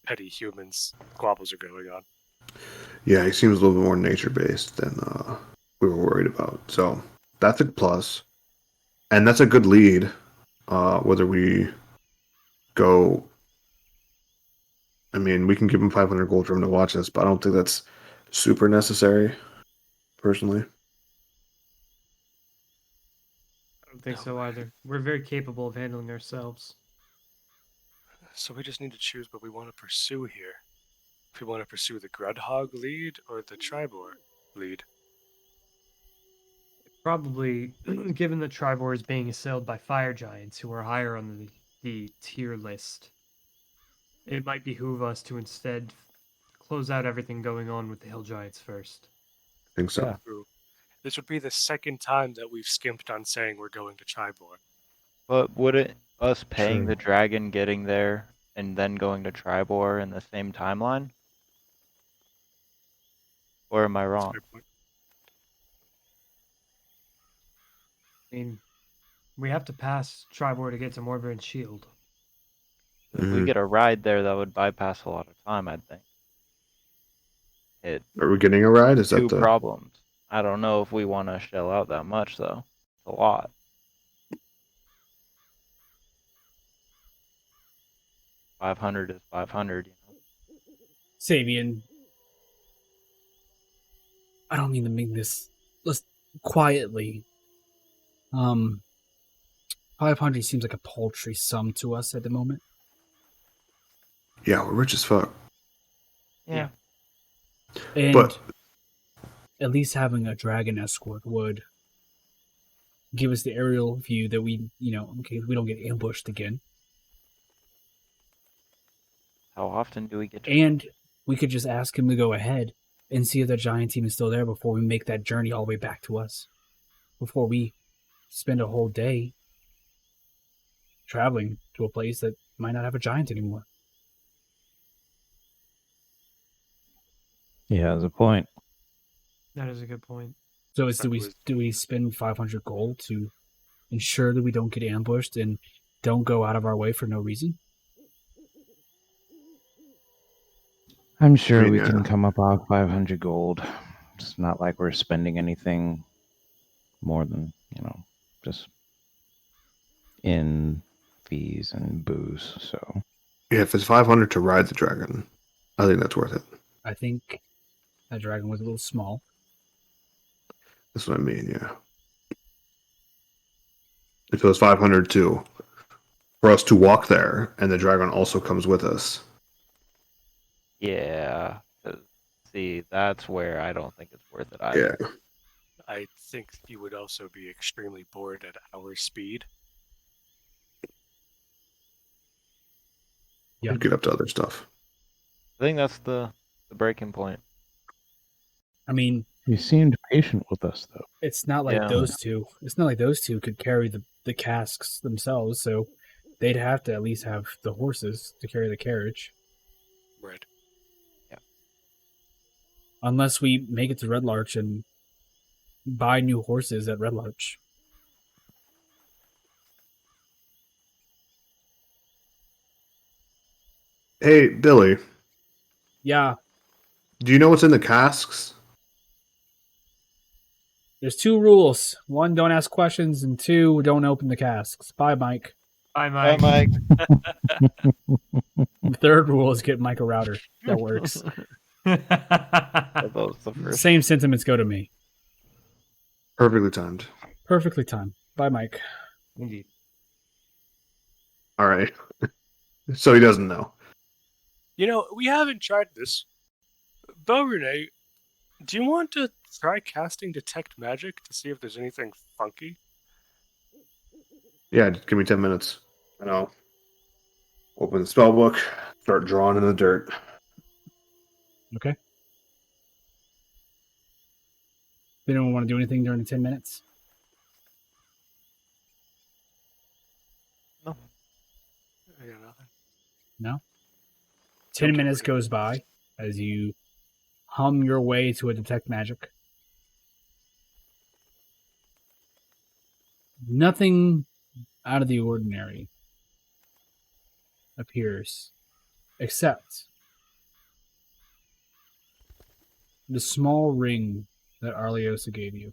petty humans' squabbles are going on. Yeah, he seems a little bit more nature based than we were worried about. So that's a plus. And that's a good lead. Whether we go, I mean, we can give him 500 gold for him to watch us, but I don't think that's super necessary, personally. I don't think so either. We're very capable of handling ourselves. So we just need to choose what we want to pursue here. If we want to pursue the Grudhog lead or the Tribor lead. Probably, given that Tribor is being assailed by fire giants who are higher on the tier list, it might behoove us to instead close out everything going on with the hill giants first. I think so. Yeah. True. This would be the second time that we've skimped on saying we're going to Tribor. But wouldn't us paying True. the dragon getting there and then going to Tribor in the same timeline? Or am I wrong? Fair point. I mean, We have to pass Tribor to get to Morvern's shield. If we Mhm. get a ride there, that would bypass a lot of time, I think. It Are we getting a ride? Is that two the problems. I don't know if we want to shell out that much though. It's a lot. $500 is $500, you know. Sabian, I don't mean to make this. Let's quietly. 500 seems like a paltry sum to us at the moment. Yeah, we're rich as fuck. Yeah. And But at least having a dragon escort would give us the aerial view that we, in case we don't get ambushed again. How often do we get to And we could just ask him to go ahead and see if the giant team is still there before we make that journey all the way back to us. Before we spend a whole day traveling to a place that might not have a giant anymore. Yeah, that's a point. That is a good point. So That was- do we spend 500 gold to ensure that we don't get ambushed and don't go out of our way for no reason? I'm sure we Yeah. can come up off 500 gold. It's not like we're spending anything more than, just in fees and booze. So yeah, if it's 500 to ride the dragon, I think that's worth it. I think that dragon was a little small. That's what I mean, yeah. If it was 500 to for us to walk there, and the dragon also comes with us. Yeah. 'Cause, see, that's where I don't think it's worth it either. Yeah, I think you would also be extremely bored at our speed. Yeah. we'd get up to other stuff. I think that's the breaking point. I mean, you seemed patient with us, though. it's not like Yeah. those two. It's not like those two could carry the casks themselves, so they'd have to at least have the horses to carry the carriage. Right. Unless we make it to Red Larch and buy new horses at Red Larch. Hey, Billy, Yeah, do you know what's in the casks? there's two rules. One, don't ask questions, and two, don't open the casks. Bye, Mike. Bye, Bye, Mike. Mike. The third rule is get Mike a router. That works. That was the first. Same sentiments go to me. Perfectly timed. Perfectly timed. Bye, Mike. Indeed. All right. So he doesn't know. We haven't tried this. Bo Renee, do you want to try casting Detect Magic to see if there's anything funky? Yeah, just give me 10 minutes. And I'll open the spell book, start drawing in the dirt. Okay. Anyone want to do anything during the 10 minutes? I got nothing. No? 10 minutes goes by as you hum your way to a detect magic. Nothing out of the ordinary appears except the small ring that Arliosa gave you,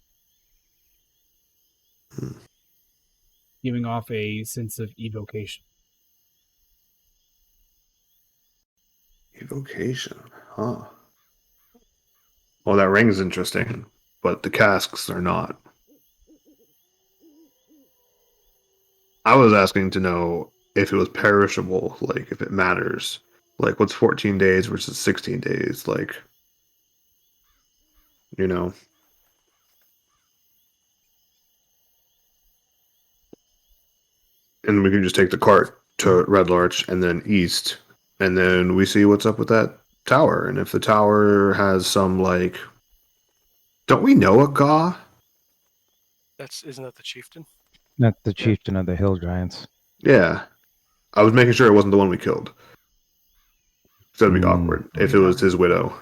giving off a sense of evocation. Evocation, huh? Well, that ring's interesting, but the casks are not. I was asking to know if it was perishable, like if it matters. Like what's 14 days versus 16 days, like, you know. And we can just take the cart to Red Larch and then east, and then we see what's up with that tower. And if the tower has some, like, don't we know a Gaw? Isn't that the chieftain? Not the chieftain of the hill giants. Yeah, I was making sure it wasn't the one we killed. So that'd be awkward if it was his widow,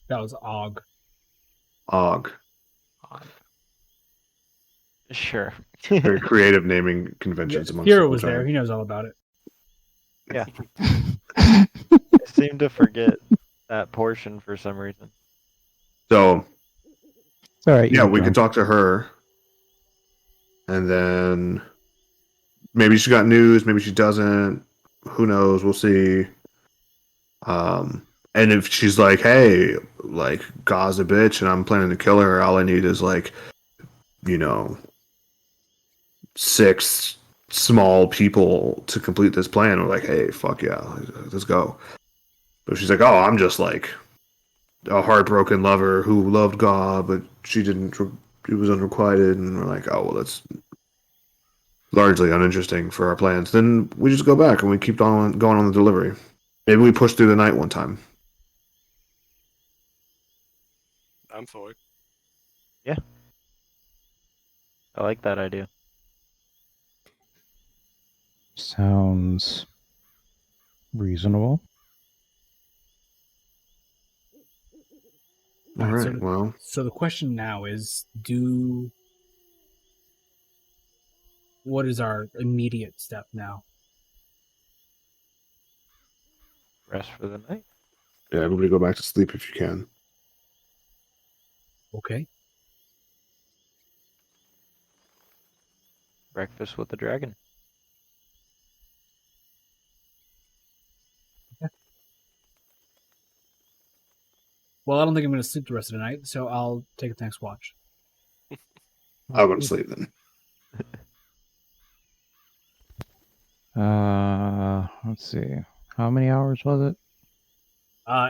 That was Og. Og. Sure. Very creative naming conventions amongst Hero the was there. giant. He knows all about it. Yeah. I seem to forget that portion for some reason. So It's all right. yeah, you're we could drunk. talk to her, and then maybe she got news, maybe she doesn't. Who knows? We'll see. And if she's like, "Hey, like Ga's a bitch, and I'm planning to kill her. All I need is like, you know, 6 small people to complete this plan." We're like, "Hey, fuck yeah, let's go." But she's like, "Oh, I'm just like a heartbroken lover who loved Ga, but she didn't. She was unrequited." And we're like, "Oh, well, that's largely uninteresting for our plans." Then we just go back and we keep on going on the delivery. Maybe we push through the night one time. I'm for it. I like that idea. Sounds reasonable. All Alright, right. Well, So the question now is, what is our immediate step now? Rest for the night. yeah, everybody go back to sleep if you can. Okay. Breakfast with the dragon. Well, I don't think I'm going to sleep the rest of the night, so I'll take the next watch. I'll go to sleep then. Let's see. How many hours was it?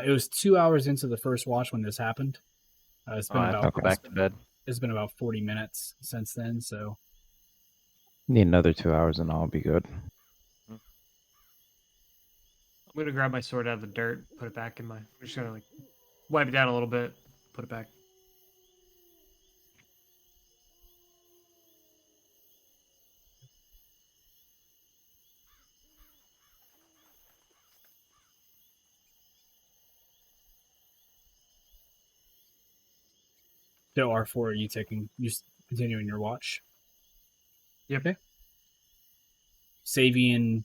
It was 2 hours into the first watch when this happened. It's Oh, been I have to about go back to bed. it's been about 40 minutes since then. So Need another 2 hours and I'll be good. I'm gonna grab my sword out of the dirt, put it back in my. I'm just gonna like wipe it down a little bit, put it back. so R4, are you continuing your watch? Yep. Okay. Savian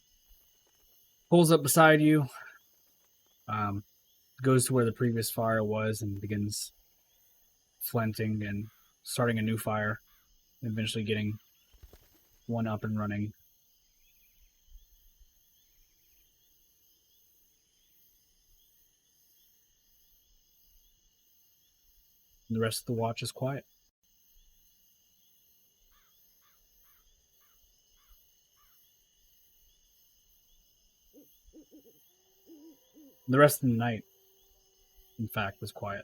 pulls up beside you, goes to where the previous fire was and begins flinting and starting a new fire, and eventually getting one up and running. And the rest of the watch is quiet. The rest of the night, in fact, was quiet.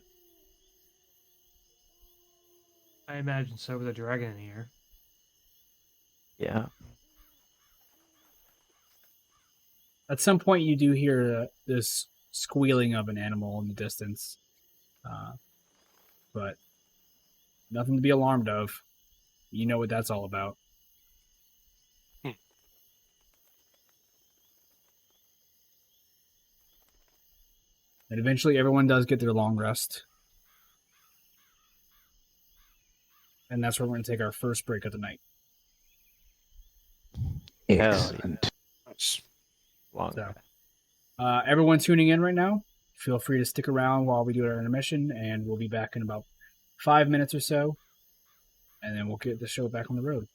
I imagine so with a dragon in here. Yeah. At some point, you do hear this squealing of an animal in the distance, but nothing to be alarmed of. You know what that's all about. And eventually, everyone does get their long rest. And that's where we're going to take our first break of the night. Hell yeah. Excellent. Nice. Long So. rest. Everyone tuning in right now, feel free to stick around while we do our intermission, and we'll be back in about 5 minutes or so. And then we'll get the show back on the road.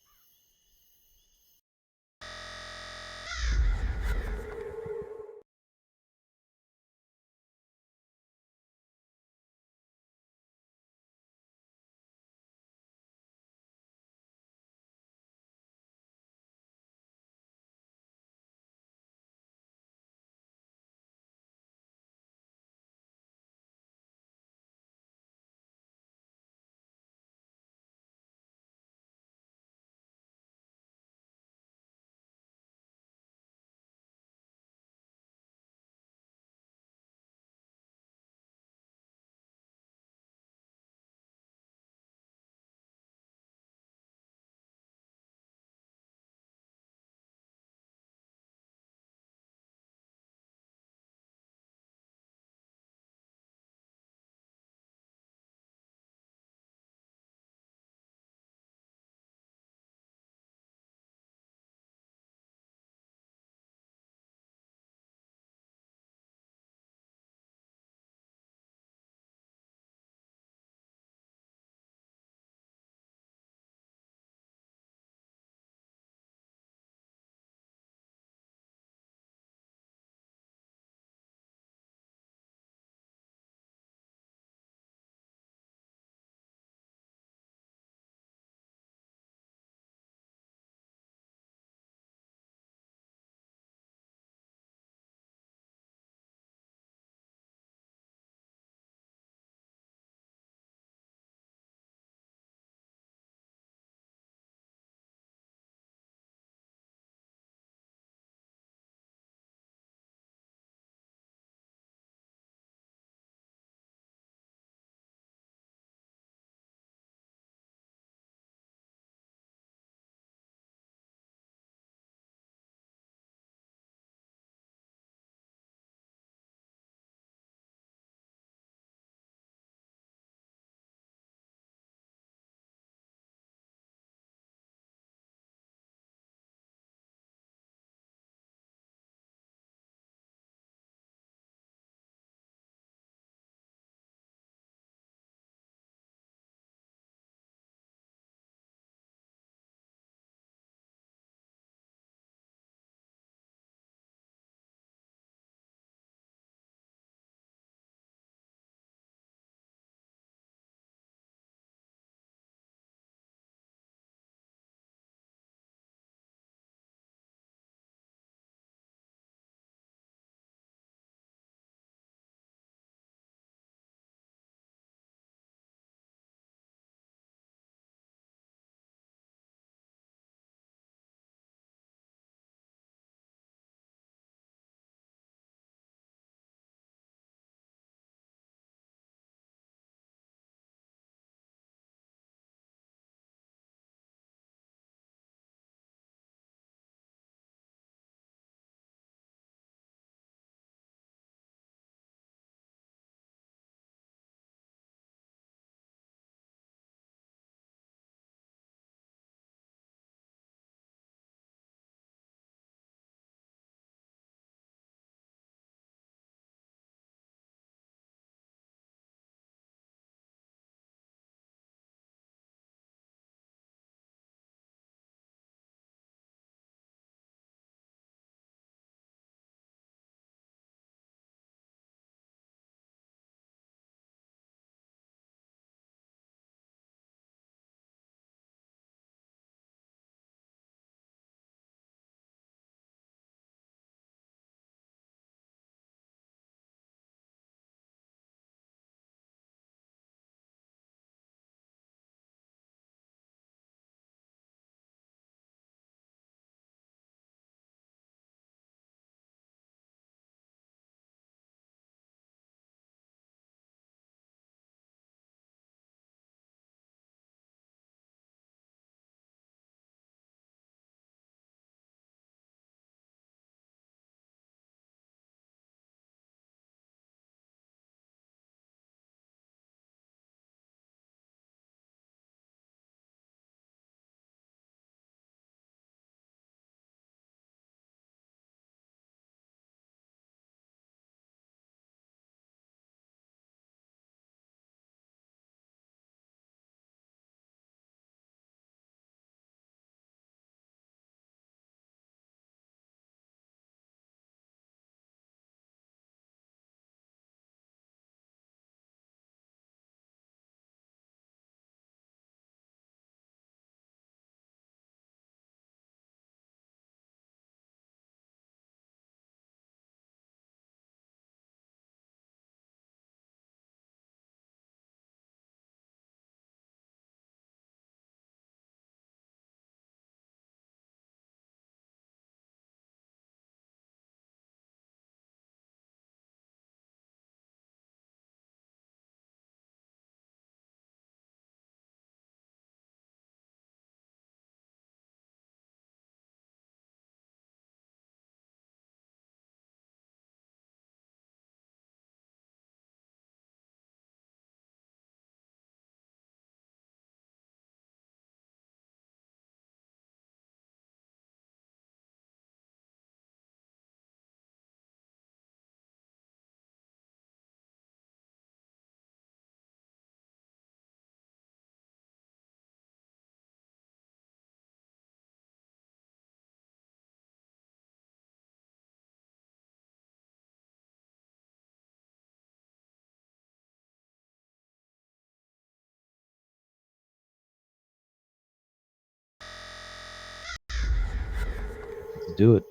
Do it.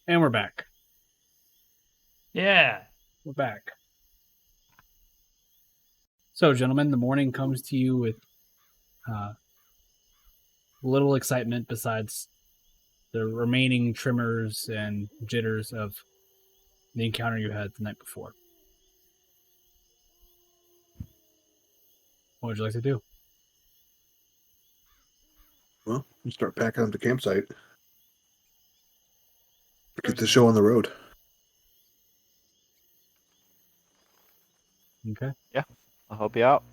And we're back. Yeah. We're back. So, gentlemen, the morning comes to you with little excitement besides the remaining tremors and jitters of the encounter you had the night before. What would you like to do? Well, we start packing up the campsite. Get the show on the road. Okay. I'll help you out.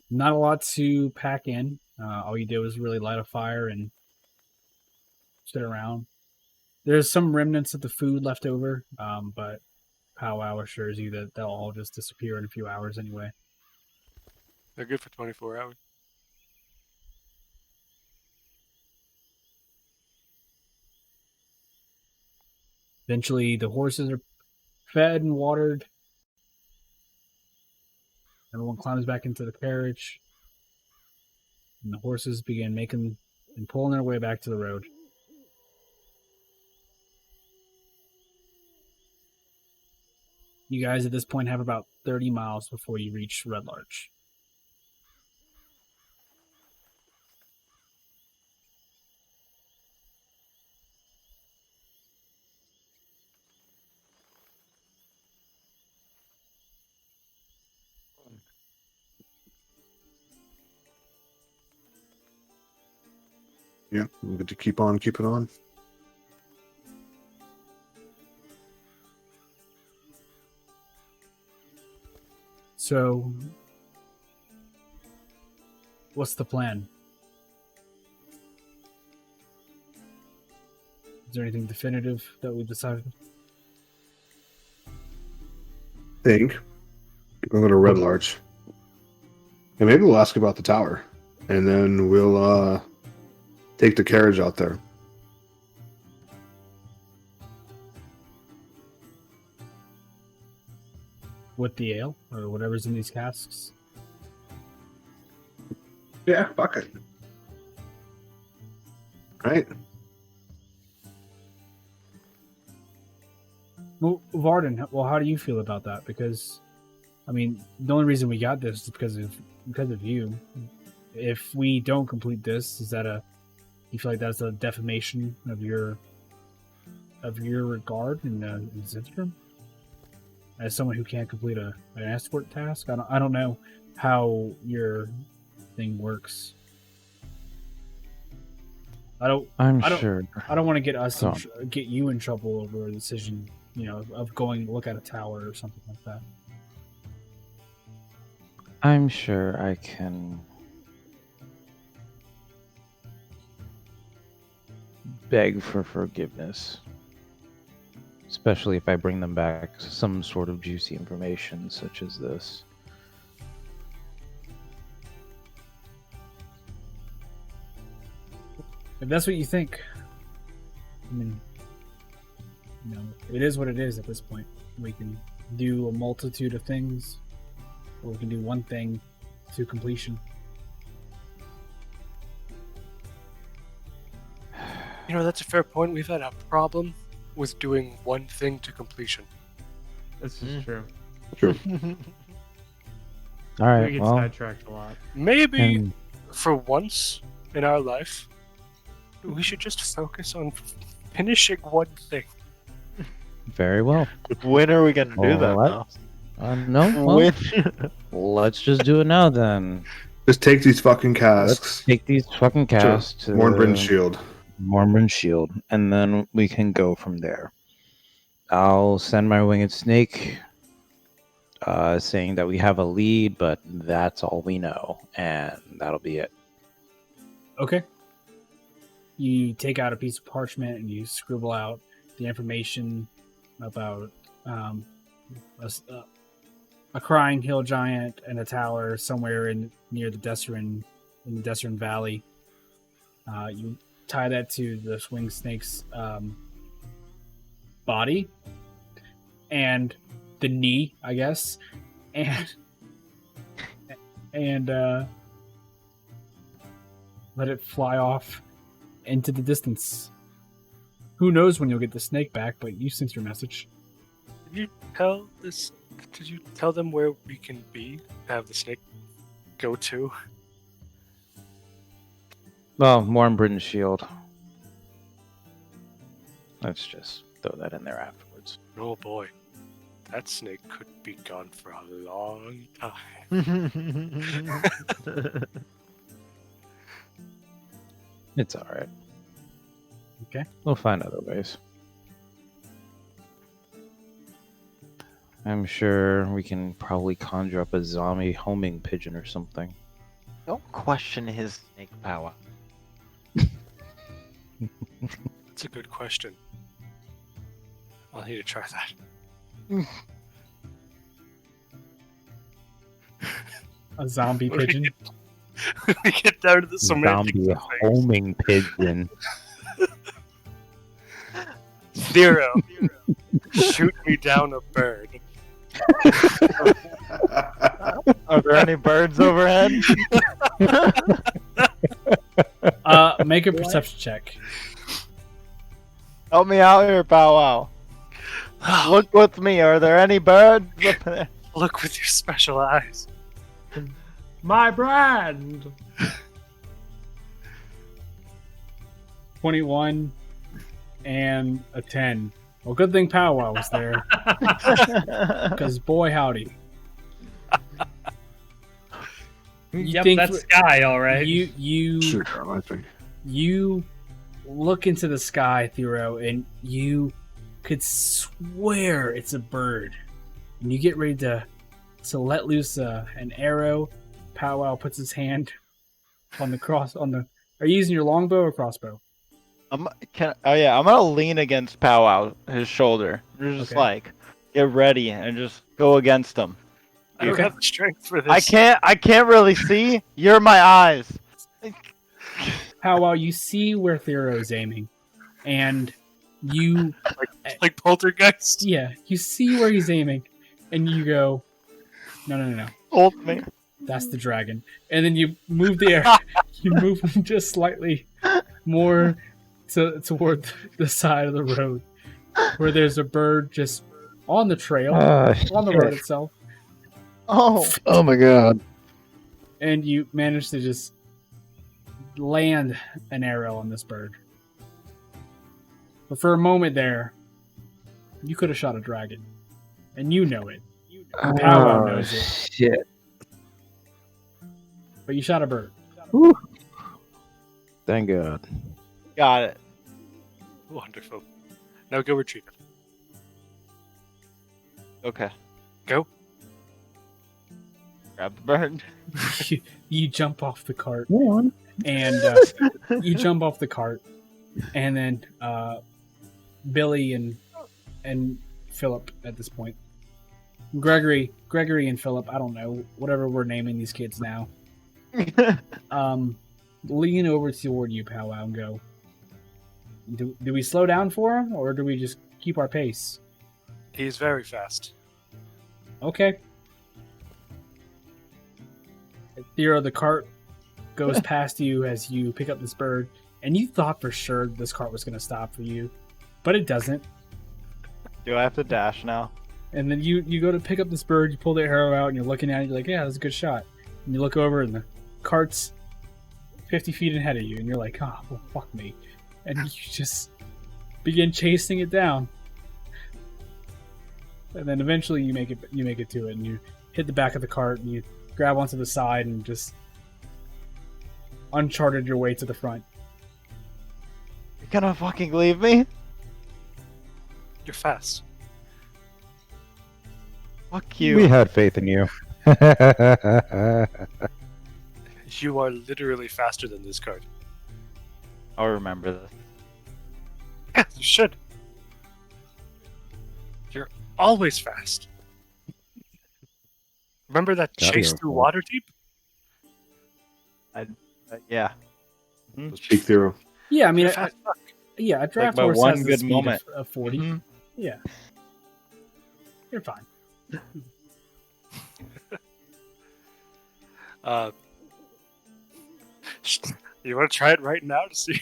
Not a lot to pack in. All you did was really light a fire and sit around. There's some remnants of the food left over, but powwow assures you that they'll all just disappear in a few hours anyway. They're good for 24 hours. Eventually, the horses are fed and watered. Everyone climbs back into the carriage, and the horses begin making and pulling their way back to the road. You guys at this point have about 30 miles before you reach Red Larch. Yeah, we get to keep on keeping on. So, what's the plan? Is there anything definitive that we've decided? Think we'll go to Red Larch, and maybe we'll ask about the tower, and then we'll take the carriage out there. With the ale or whatever's in these casks? Yeah, fuck it. Right? Well, Varden, well, how do you feel about that? Because, I mean, the only reason we got this is because of you. If we don't complete this, you feel like that's a defamation of your regard in Zitstrom? As someone who can't complete an escort task, I don't know how your thing works. I'm I don't- sure. I don't want to get Oh. get you in trouble over a decision, of going to look at a tower or something like that. I'm sure I can beg for forgiveness. Especially if I bring them back some sort of juicy information such as this. If that's what you think, I mean, it is what it is at this point. We can do a multitude of things, or we can do one thing to completion. That's a fair point. We've had a problem with doing one thing to completion. This is true. True. All We right, get well, sidetracked a lot. Maybe and for once in our life, we should just focus on finishing one thing. very well. When are we gonna do Well, that now? No, well, When? let's just do it now then. Just take these fucking Let's casks take these fucking casts to Mornbryn Shield. Mormon Shield, and then we can go from there. I'll send my winged snake, saying that we have a lead, but that's all we know, and that'll be it. Okay. You take out a piece of parchment and you scribble out the information about a crying hill giant and a tower somewhere near the Desserin, in the Desserin Valley. You tie that to the swing snake's body and the knee, I guess, and let it fly off into the distance. Who knows when you'll get the snake back, but you sent your message. Did you tell this? Did you tell them where we can be? Have the snake go to? Well, Mornbritton's shield. Let's just throw that in there afterwards. Oh boy, that snake could be gone for a long time. It's alright. Okay. We'll find other ways. I'm sure we can probably conjure up a zombie homing pigeon or something. Don't question his snake power. That's a good question. I'll need to try that. A zombie When we pigeon. When we get down to the semantics Zombie of things. homing pigeon. Zero. Shoot me down a bird. Are there any birds overhead? Make a perception check. Help me out here, Bow Wow. Look with me. Are there any birds up there? Look with your special eyes. My brand. 21 and a 10. Well, good thing Powwow was there, because boy howdy. Yep, think that's Sky, all right. You Sure, I think. you look into the sky, Thero, and you could swear it's a bird. And you get ready to let loose an arrow. Powwow puts his hand on the cross on the. Are you using your longbow or crossbow? I'm gonna lean against Pow Wow, his shoulder. Just Okay. like get ready and just go against him. I don't Okay. have the strength for this. I can't really see. You're my eyes. Powwow, you see where Thero's aiming, and you Like poltergeist. you see where he's aiming, and you go, no, Hold me. that's the dragon, and then you move the air, you move him just slightly more toward the side of the road, where there's a bird just on the trail, on the road itself, Oh, Oh my god. and you manage to just land an arrow on this bird. But for a moment there, you could have shot a dragon, and you know it. Powwow knows it, Shit. but you shot a bird. Thank God. got it. Wonderful. Now go retrieve it. Okay. Go. Grab the bird. You jump off the cart, and you jump off the cart, and then Billy and Philip at this point, Gregory and Philip, I don't know, whatever we're naming these kids now, lean over toward you, Powwow, and go, do we slow down for him, or do we just keep our pace? He's very fast. Okay. Thero, the cart goes past you as you pick up this bird, and you thought for sure this cart was going to stop for you, but it doesn't. Do I have to dash now? And then you go to pick up this bird, you pull the arrow out, and you're looking at it, you're like, yeah, that's a good shot. And you look over, and the cart's 50 feet ahead of you, and you're like, oh, well, fuck me. And you just begin chasing it down. And then eventually you make it to it, and you hit the back of the cart, and you grab onto the side, and just uncharted your way to the front. You're gonna fucking leave me? You're fast. Fuck you. We had faith in you. You are literally faster than this card. I'll remember this. Yeah, you should. You're always fast. Remember that Gotta chase be through careful. Waterdeep? Yeah. Speak through. Yeah, I mean, You're fast. a draft my horse one has the good speed moment. of 40. Mhm. Yeah. You're fine. You want to try it right now to see?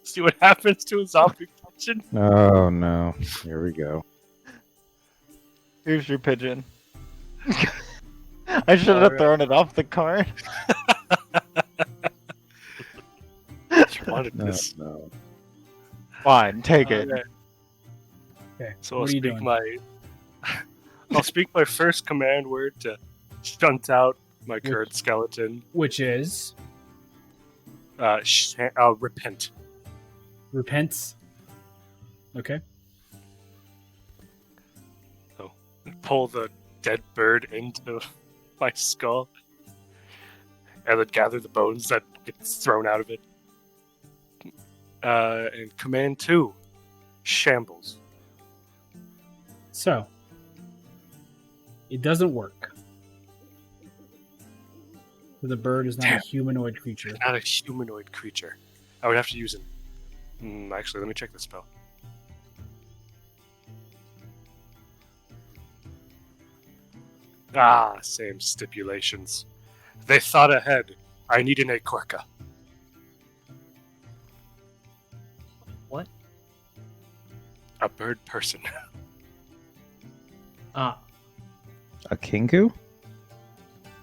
See what happens to a zombie pigeon. Oh no. Here we go. Here's your pigeon. I should have Alright. thrown it off the cart. You wanted No, this. no. Fine, take it. Alright, Okay. so I'll what are you speak doing? my. I'll speak my first command word to shunt out my current skeleton. Which is Repent. repent. Okay. Pull the dead bird into my skull, and then gather the bones that get thrown out of it. And command 2, shambles. So it doesn't work. The bird is not Damn. a humanoid creature. Not a humanoid creature. I would have to use an. Actually, let me check the spell. Ah, same stipulations. They thought ahead. I need an Akorka. What? A bird person. Ah, A Kinku?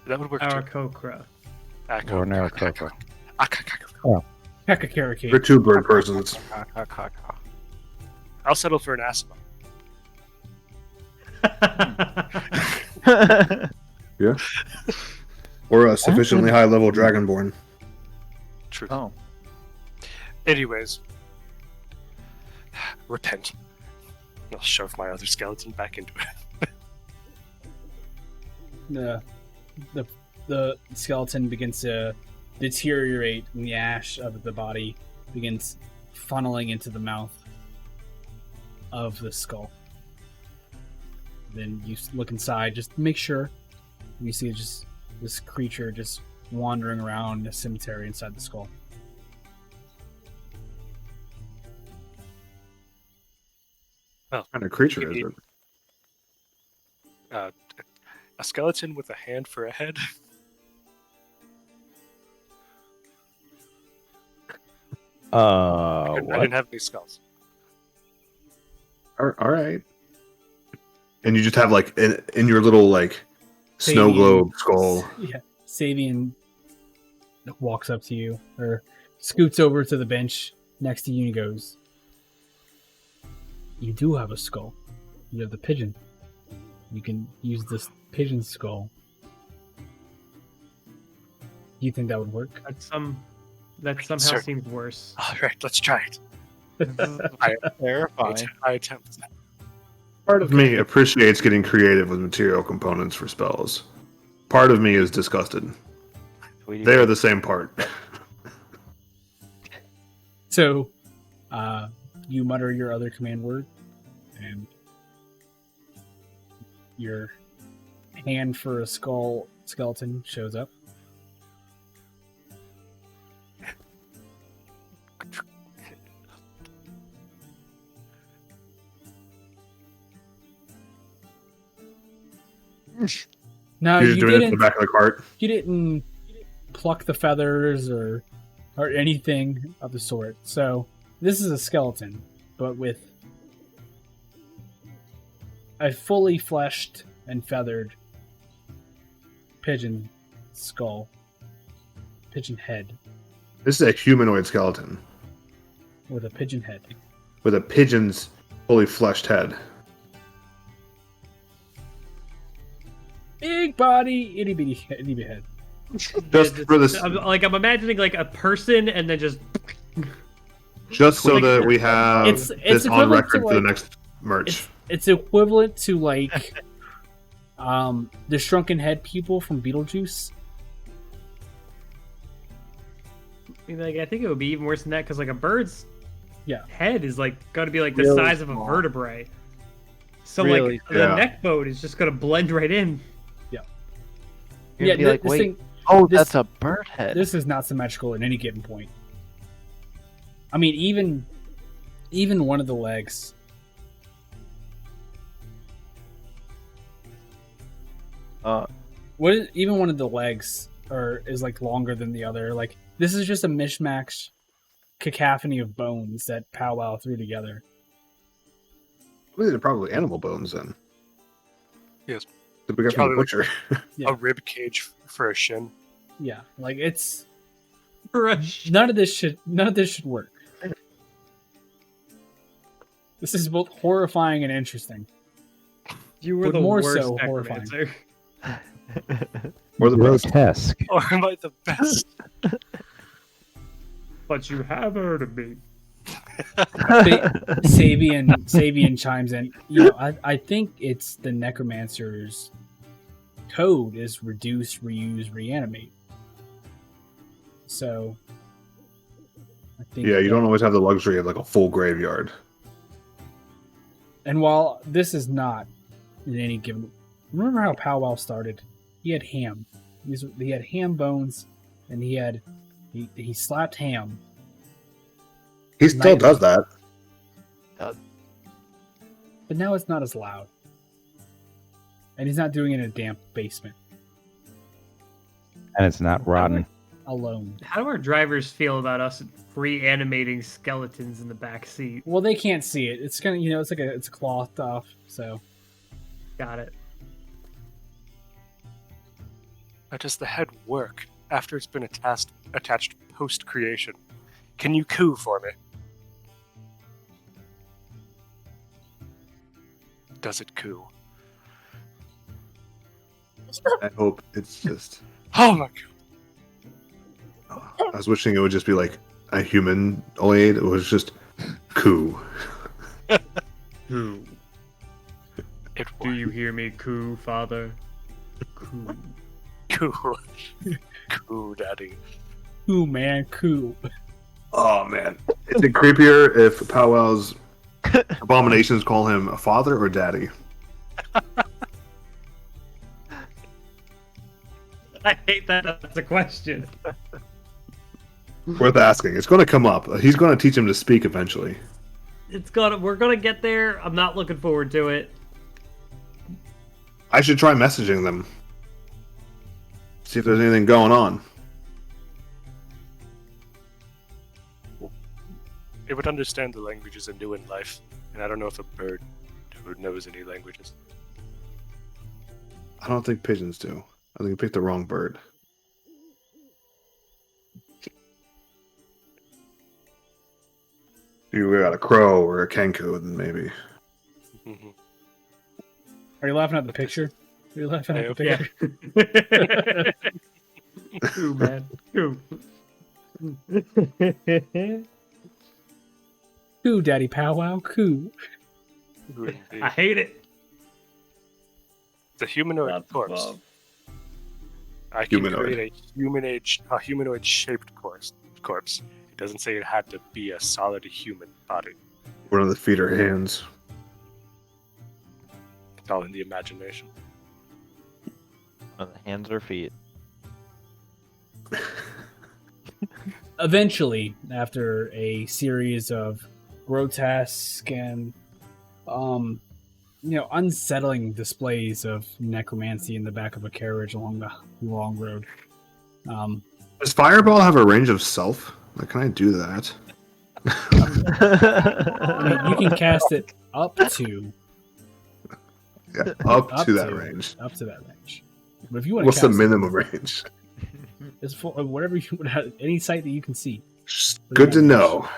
That would work too. Aarakocra. Or an Aarakocra? Pekakarikate. They're two bird persons. I'll settle for an Asima. Yeah. Or a sufficiently high level dragonborn. True. Oh. Anyways, repent. I'll shove my other skeleton back into it. The skeleton begins to deteriorate, and the ash of the body begins funneling into the mouth of the skull. Then you look inside, just make sure. You see just this creature just wandering around a cemetery inside the skull. What kind of creature is it? A skeleton with a hand for a head. I What? didn't have any skulls. All right. And you just have like in your little like snow Sabian- globe skull. Yeah. Sabian walks up to you, or scoots over to the bench next to you and goes, "You do have a skull. You have the pigeon. You can use this pigeon skull. Do you think that would work?" That somehow Sir. seems worse. All right, let's try it. Terrifying. I attempt. Part of me appreciates getting creative with material components for spells. Part of me is disgusted. Sweetie They are the same part. So, you mutter your other command word, and your hand for a skeleton shows up. No, You're just you doing it in the didn't. back of the cart. You didn't pluck the feathers or anything of the sort. So this is a skeleton, but with a fully fleshed and feathered pigeon skull, pigeon head This is a humanoid skeleton with a pigeon head. with a pigeon's fully fleshed head. Big body, itty bitty head. Just for this, I'm imagining like a person and then just just so that we have It's this on equivalent record to, for the like- next merch. It's equivalent to like the shrunken head people from Beetlejuice. I think it would be even worse than that because like a bird's Yeah. head is like got to be like the Really size of a small. vertebrae. So Really like the small. neck bone is just gonna blend right in. You're Yeah, gonna be like, this wait, thing. oh, this- that's a bird head. This is not symmetrical at any given point. I mean, even one of the legs. Even one of the legs is like longer than the other. Like this is just a mishmash cacophony of bones that Powwow threw together. I mean, they're probably animal bones then. Yes. That we got from the Probably butcher. Yeah. A rib cage for a shin. Yeah, like it's Rush. none of this should work. This is both horrifying and interesting. You were But the more worst so horrifying. necromancer. Or the best. Grotesque. Or am I the best? But you have heard of me. Sabian chimes in. You know, I think it's the necromancer's code is reduce, reuse, reanimate. So I think Yeah, you don't always have the luxury of like a full graveyard. And while this is not in any given, remember how Powwow started? He had ham. He had ham bones, and he slapped ham. He still does that. But now it's not as loud, and he's not doing it in a damp basement And it's not rotten. alone. How do our drivers feel about us reanimating skeletons in the back seat? Well, they can't see it. It's gonna, it's like it's clothed off. So Got it. How does the head work after it's been attached post-creation? Can you coo for me? Does it coo? I hope it's just. Oh my god. I was wishing it would just be like a humanoid. It was just coo. Coo. It Do you hear me coo, father? Coo. coo? Coo, daddy. cool, man, cool. Oh man, is it creepier if Powwow's abominations call him a father or daddy? I hate that that's a question. Worth asking. It's going to come up. He's going to teach him to speak eventually. We're gonna get there. I'm not looking forward to it. I should try messaging them. See if there's anything going on. It would understand the languages anew in life, and I don't know if a bird who knows any languages. I don't think pigeons do. I think you picked the wrong bird. You got a crow or a kenku, then maybe. Mhm. Are you laughing at the picture? Are you laughing at the Yeah. picture? Coo, man. Coo. Coo, Daddy Powwow, coo. Coo indeed. I hate it. The humanoid Not corpse. above. I can Humanoid. create a humanoid shaped corpse. It doesn't say it had to be a solid human body. One of the feet or hands. It's all in the imagination. One of the hands or feet. Eventually, after a series of grotesque and unsettling displays of necromancy in the back of a carriage along the long road. Does Fireball have a range of self? Like, can I do that? I mean, you can cast it up to Yeah, up Up to that to. range. range. But if you want to What's the cast minimum range? it's for whatever you would have, any sight that you can see. Just good to know.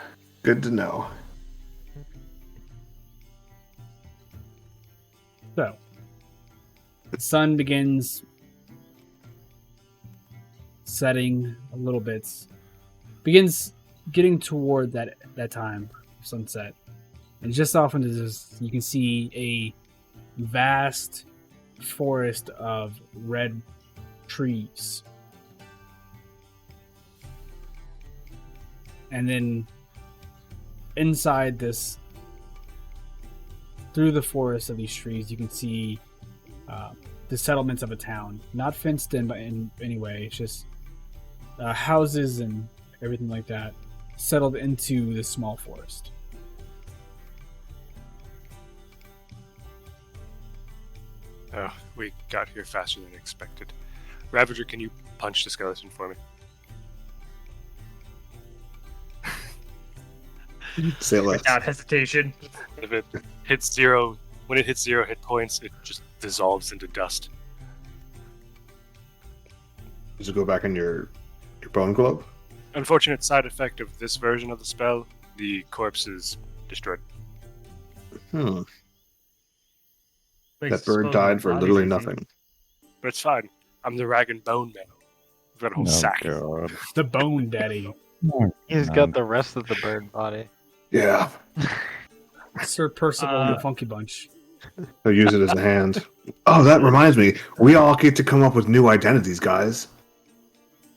Good to know. So, the sun begins setting a little bit. Begins getting toward that time, sunset. And just off into this, you can see a vast forest of red trees. And then inside this, through the forest of these trees, you can see the settlements of a town. Not fenced in in any way. It's just houses and everything like that settled into this small forest. Oh, we got here faster than expected. Ravager, can you punch the skeleton for me? Say less. Without hesitation. If it hits zero, when it hits 0 hit points, it just dissolves into dust. Does it go back in your bone globe? Unfortunate side effect of this version of the spell: the corpse is destroyed. Hmm. Makes That bird disposal died of for bodies literally easy. nothing. But it's fine. I'm the rag and bone man. I've got a whole No, sack. God. The Bone Daddy. He's got the rest of the bird body. Yeah. Sir Percival and the Funky Bunch. They'll use it as a hand. Oh, that reminds me. We all get to come up with new identities, guys.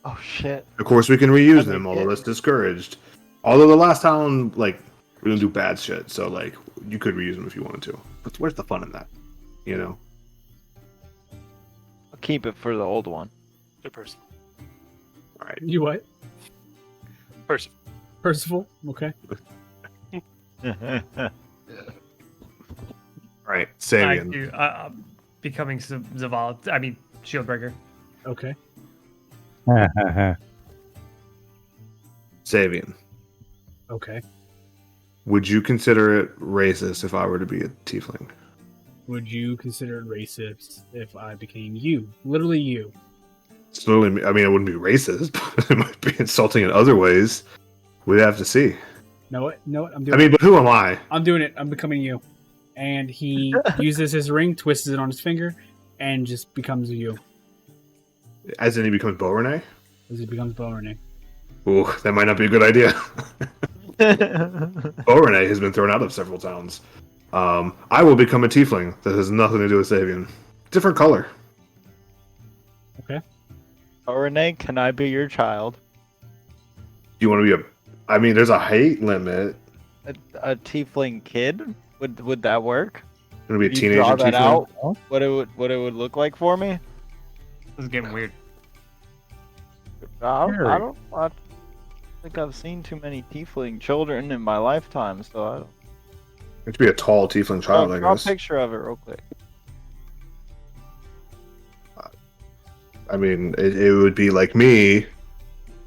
Oh shit. Of course, we can reuse And we them, although get- that's discouraged. Although the last town, like, we don't do bad shit, so, like, you could reuse them if you wanted to. But where's the fun in that? You know? I'll keep it for the old one. The person. All right. You what? Person. Percival? Okay. All right. I Sabian. do. Becoming Zavala. I mean, Shieldbreaker. Okay. Sabian. Okay. Would you consider it racist if I were to be a tiefling? Would you consider it racist if I became you? Literally you. It's literally, I mean, it wouldn't be racist, but it might be insulting in other ways. We'd have to see. Know what? Know what? I'm doing I mean, but who am I? I'm doing it. I'm becoming you. And he uses his ring, twists it on his finger, and just becomes you. As in he becomes Beaurenay? As he becomes Bowerny. Ooh, that might not be a good idea. Beaurenay has been thrown out of several towns. I will become a tiefling. That has nothing to do with Sabian. Different color. Oh, Renee, can I be your child? You want to be a... I mean, there's a height limit. A tiefling kid? Would that work? Gonna be a You teenager draw that tiefling. out? What it would look like for me? This is getting weird. I don't think I've seen too many tiefling children in my lifetime, so I don't. It to be a tall tiefling child, I Draw a guess. picture of it real quick. I mean, it would be like me,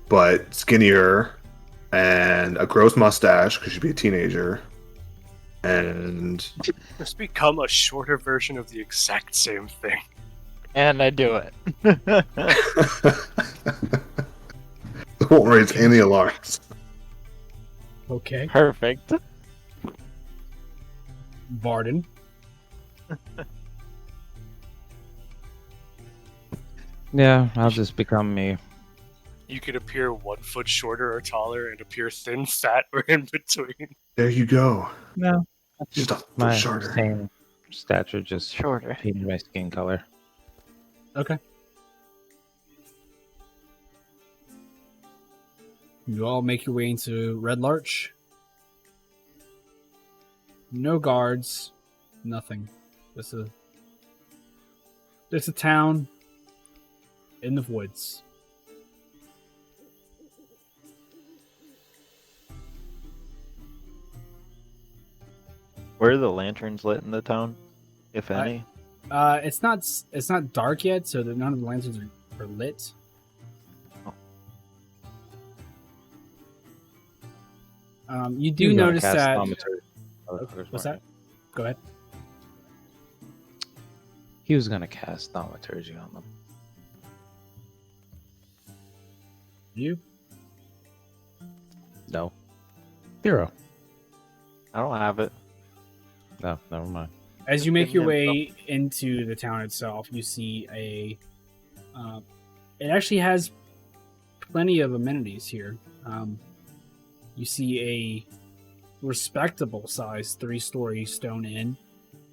but skinnier and a gross mustache because she'd be a teenager. And Just become a shorter version of the exact same thing. And I do it. it won't raise any alarms. Okay. Perfect. Varden. Yeah, I'll just become me. You could appear 1 foot shorter or taller and appear thin, fat, or in between. There you go. No, Just a foot my shorter. same stature, just Shorter. painted my skin color. Okay. You all make your way into Red Larch. No guards. Nothing. Just a town in the woods. Where are the lanterns lit in the town, if any? It's not dark yet, so none of the lanterns are lit. You do He was gonna notice cast that. thaumaturgy. What's that? Go ahead. He was gonna cast thaumaturgy on them. You. No. Hero. I don't have it. No, never mind. As you make Give your me a way into the town itself, you see it actually has plenty of amenities here. You see a respectable sized 3-story stone inn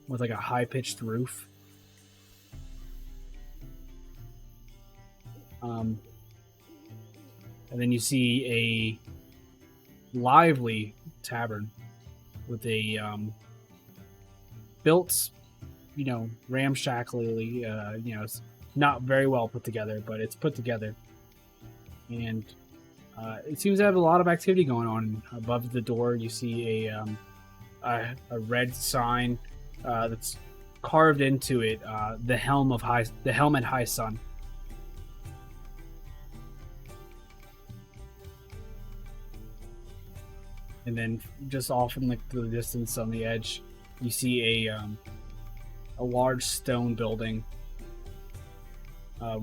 with like a high pitched roof. And then you see a lively tavern with a built, ramshackly, it's not very well put together, but it's put together. And it seems to have a lot of activity going on. Above the door, you see a red sign that's carved into it, the helm at High Sun. and then just off in like the distance on the edge, you see a large stone building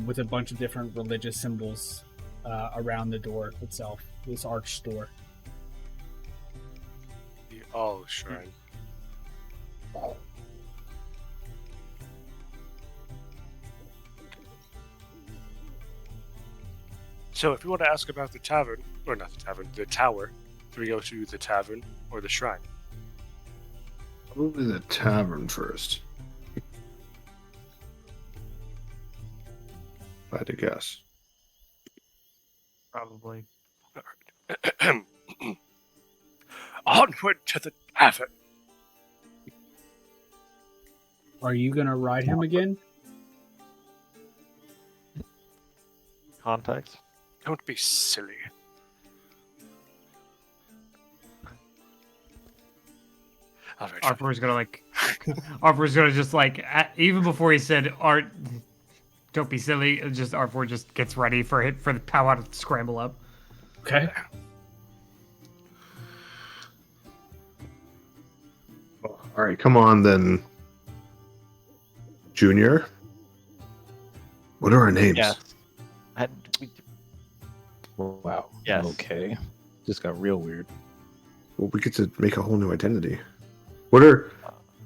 with a bunch of different religious symbols around the door itself. This arched door. The All Shrine. So if you want to ask about the tavern, or not the tavern, the tower, do we go to the tavern or the shrine? Probably the tavern first. If I had to guess. Probably. Onward to the tavern. Are you gonna ride him again? Context. Don't be silly. All right. Arthur's gonna like. Arthur's gonna just like even before he said Art, don't be silly. Just Arthur just gets ready for the powwow to scramble up. Okay. All right, come on then, Junior. What are our names? Yes. We- Wow. Yes. Okay. Just got real weird. Well, we get to make a whole new identity. What are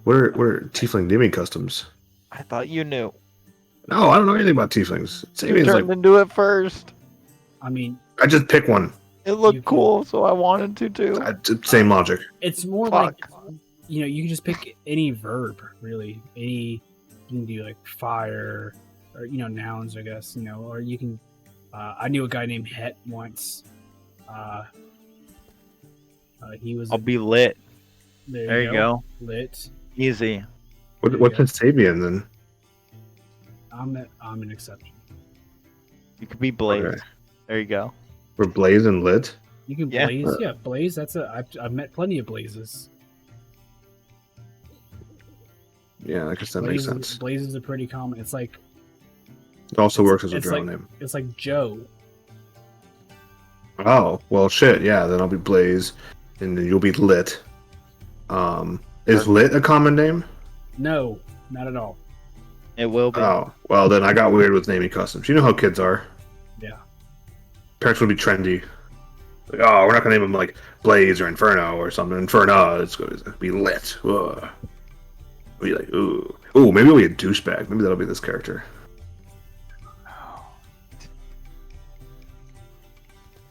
tiefling naming customs? I thought you knew. No, I don't know anything about tieflings. You Sabian's turned like, into it first. I mean, I just pick one. It looked You can- cool, so I wanted to too. Same logic. it's more Fuck. like, you know, you can just pick any verb, really. You can do like fire, or, you know, nouns, I guess, you know, or you can, I knew a guy named Het once. He was, I'll be lit. there you go. Lit. Easy. What's a Sabian then? I'm an exception. You could be Blaze. Okay. There you go. We're Blaze and Lit. You can Yeah. blaze, yeah, blaze. I've met plenty of blazes. Yeah, I guess that makes Blaze, sense. Blazes are pretty common. It's like It also works as a it's drow like- name. it's like Joe. Oh, well, shit. Yeah, then I'll be Blaze, and then you'll be Lit. Is Lit a common name? No, not at all. It will be. Oh, well, then I got weird with naming customs. You know how kids are. Yeah. Parents would be trendy. Like, oh, we're not gonna name him like Blaze or Inferno or something. Inferno, it's going to be Lit. Ugh. Be like, ooh, maybe it'll be a douchebag. Maybe that'll be this character.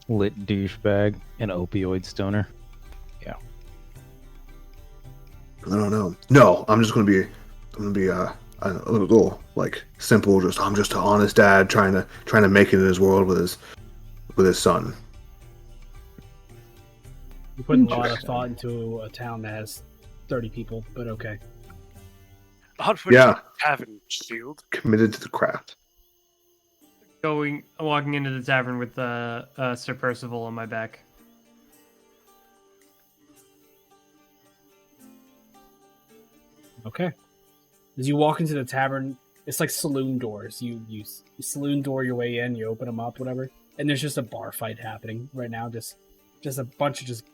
Lit douchebag and opioid stoner. I don't know. No, I'm gonna be a little like simple. I'm just an honest dad trying to make it in his world with his son. You're putting a lot of Interesting. thought into a town that has 30 people, but okay. Onward Yeah. to the tavern, Shield. Committed to the craft. Walking into the tavern with Sir Percival on my back. Okay. As you walk into the tavern, it's like saloon doors. You saloon door your way in, you open them up, whatever, and there's just a bar fight happening right now. Just a bunch of just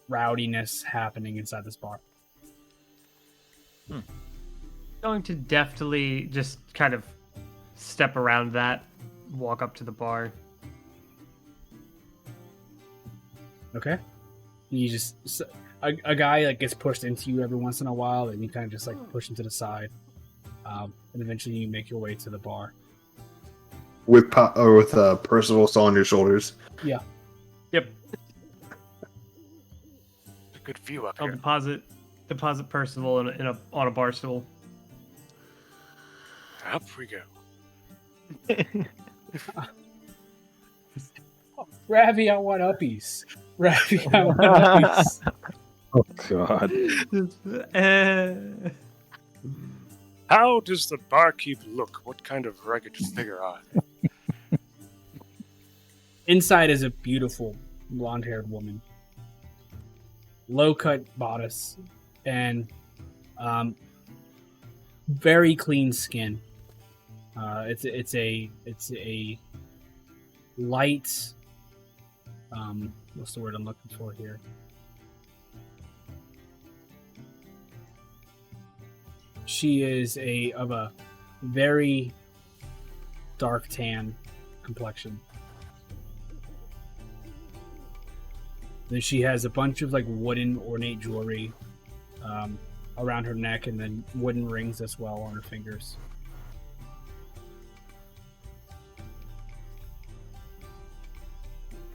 rowdiness happening inside this bar. Going to deftly just kind of step around that, walk up to the bar. Okay. You just a guy like gets pushed into you every once in a while, and you kind of just like push him to the side, and eventually you make your way to the bar. With Percival still on your shoulders. Yep. A good view up I'll here. deposit Percival on a bar stool. Up we go. Ravi, I want uppies. Ravi, I want uppies. Oh God. How does the barkeep look? What kind of rugged figure are they? Inside is a beautiful blonde-haired woman, low-cut bodice, and very clean skin. It's a light what's the word I'm looking for here? She is of a very dark tan complexion. Then she has a bunch of like wooden ornate jewelry around her neck, and then wooden rings as well on her fingers.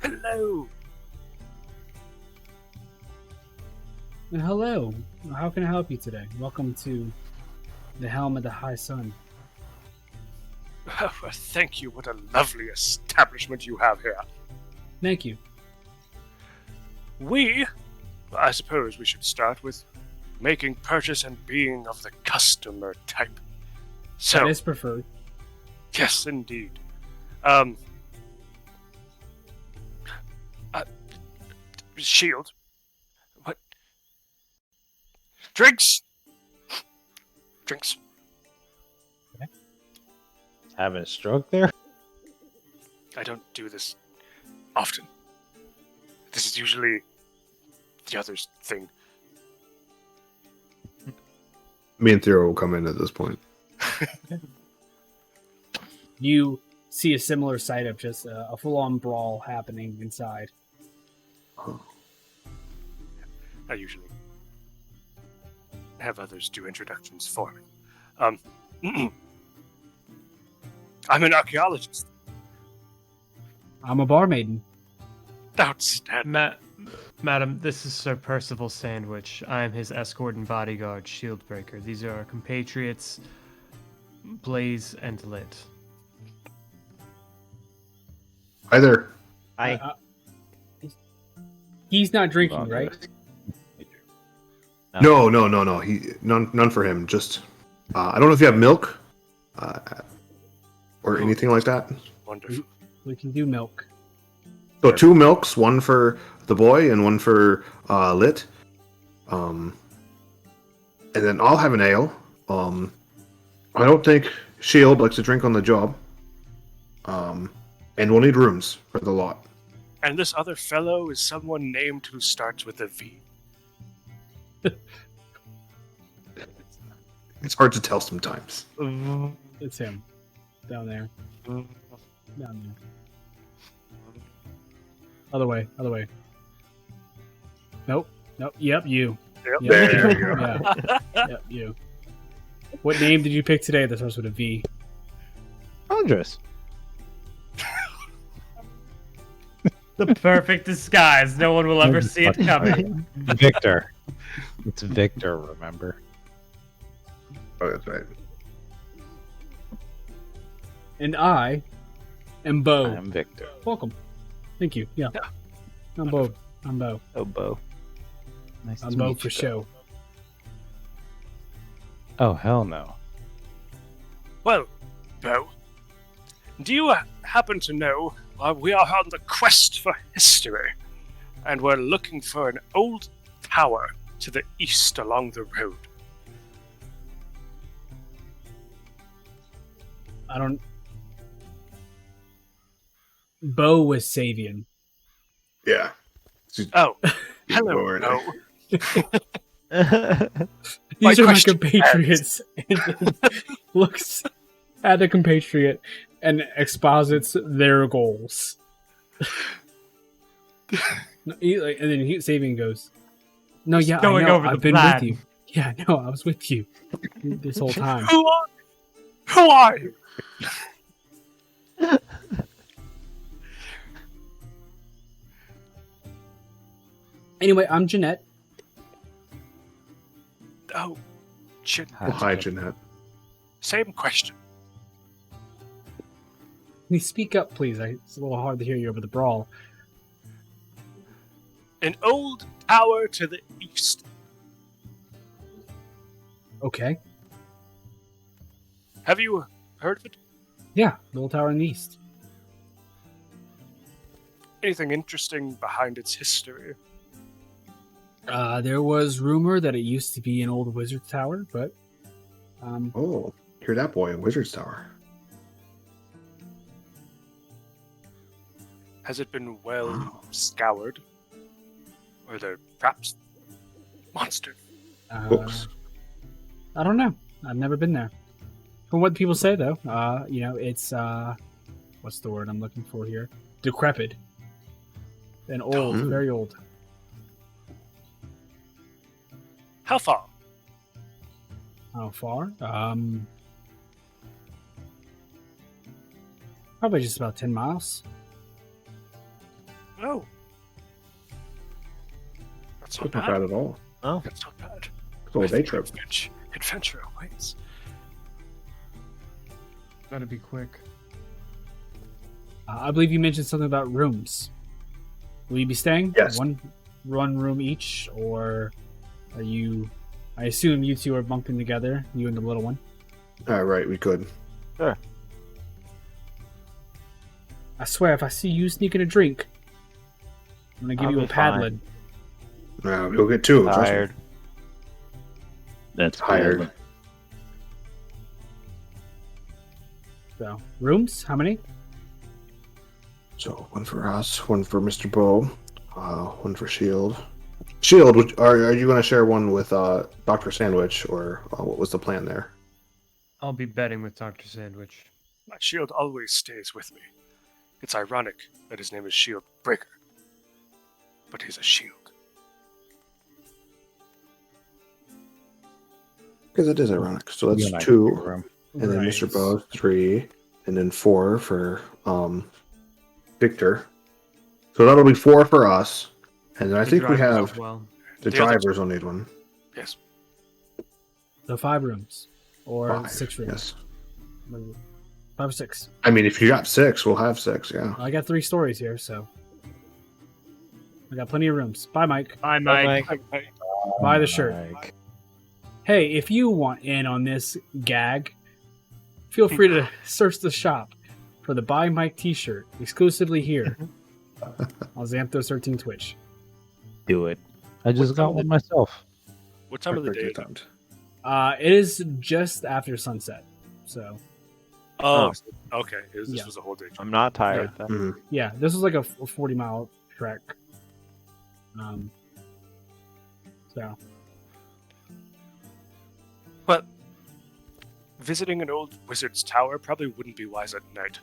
Hello. And hello, how can I help you today? Welcome to the Helm of the High Sun. Well, thank you. What a lovely establishment you have here. Thank you. I suppose we should start with making purchase and being of the customer type. So, That is preferred. yes, indeed. Shield. What? Drinks. Drinks. Having a stroke there? I don't do this often. This is usually the other's thing. Me and Theo will come in at this point. You see a similar sight of just a full-on brawl happening inside. I usually have others do introductions for me. I'm an archaeologist. I'm a barmaiden. Outstanding. Madam, this is Sir Percival Sandwich. I am his escort and bodyguard, Shieldbreaker. These are our compatriots, Blaze and Lit. Hi there. He's not drinking, right? No. None for him. Just I don't know if you have milk, or anything like that. Wonderful. We can do milk. So 2 milks, one for the boy and one for Lit. And then I'll have an ale. I don't think Shield likes to drink on the job. And we'll need rooms for the lot. And this other fellow is someone named who starts with a V. It's hard to tell sometimes. It's him. Down there. Down there. Other way. Nope. Yep, you. Yep. Yep. There you go. Yeah. Yep, you. What name did you pick today that starts with a V? Andres. The perfect disguise. No one will ever see it coming. Victor. It's Victor, remember? Oh, that's right. And I am Bo. I am Victor. Welcome. Thank you. Yeah. I'm Bo. Oh, Bo. Nice I'm to Bo meet for you. show. Oh, hell no. Well, Bo, do you happen to know we are on the quest for history, and we're looking for an old tower to the east along the road. I don't. Bo was Savian. Yeah. Oh, Yeah, hello, Lord. Bo. My These are my question compatriots. And looks at the compatriot and exposits their goals. And then Sabian goes, "No, yeah, going I know. over the I've been plan. with you. Yeah, no, I was with you this whole time." Who are you? Anyway, I'm Jeanette. Oh, Well, hi, Jeanette. same question. Can you speak up, please? It's a little hard to hear you over the brawl. An old tower to the east. Okay. Have you heard of it? Yeah, Little Tower in the East. Anything interesting behind its history? There was rumor that it used to be an old wizard tower, but Oh, hear that boy in Wizard's Tower. Has it been well scoured? Or they're perhaps monsters? Books. I don't know. I've never been there. From what people say, though, it's what's the word I'm looking for here? Decrepit and old, Hmm. very old. How far? How far? Probably just about 10 miles. Oh. That's not Not bad. bad at all. Oh, That's not bad. It's a little day trip. Adventure awaits. Gotta be quick. I believe you mentioned something about rooms. Will you be staying? Yes. One room each, or are you? I assume you two are bunked together, you and the little one. All right, we could. I swear, if I see you sneaking a drink, I'm gonna give I'll you a be fine. paddling. We'll get two. trust me. tired. That's Tired. bad. So, rooms? How many? So one for us, one for Mr. Bow, one for Shield. Shield, are you going to share one with Dr. Sandwich, or what was the plan there? I'll be betting with Dr. Sandwich. My shield always stays with me. It's ironic that his name is Shield Breaker. But he's a shield. Because it is ironic. So You that's and I two, can share a room. and then Right. Mr. Bow 3, and then 4 for Victor. So that'll be 4 for us, and then I The think we drivers have as well. the The other drivers will need one. Yes. So 5 rooms, or 5, 6 rooms. Yes. 5 or 6. I mean, if you got 6, we'll have 6. Yeah. I got 3 stories here, so I got plenty of rooms. Bye, Mike. Bye, Mike. Buy the shirt. Like, Hey, if you want in on this gag, feel free to search the shop for the Buy Mike t-shirt exclusively here on Xanthos 13 Twitch. do it. I just got one myself. What time of the day? Perfect is it? attempt. It is just after sunset, so Oh, okay. This Yeah. was a whole day. I'm not tired. then. Mhm. yeah, this was like a 40-mile trek. So But visiting an old wizard's tower probably wouldn't be wise at night.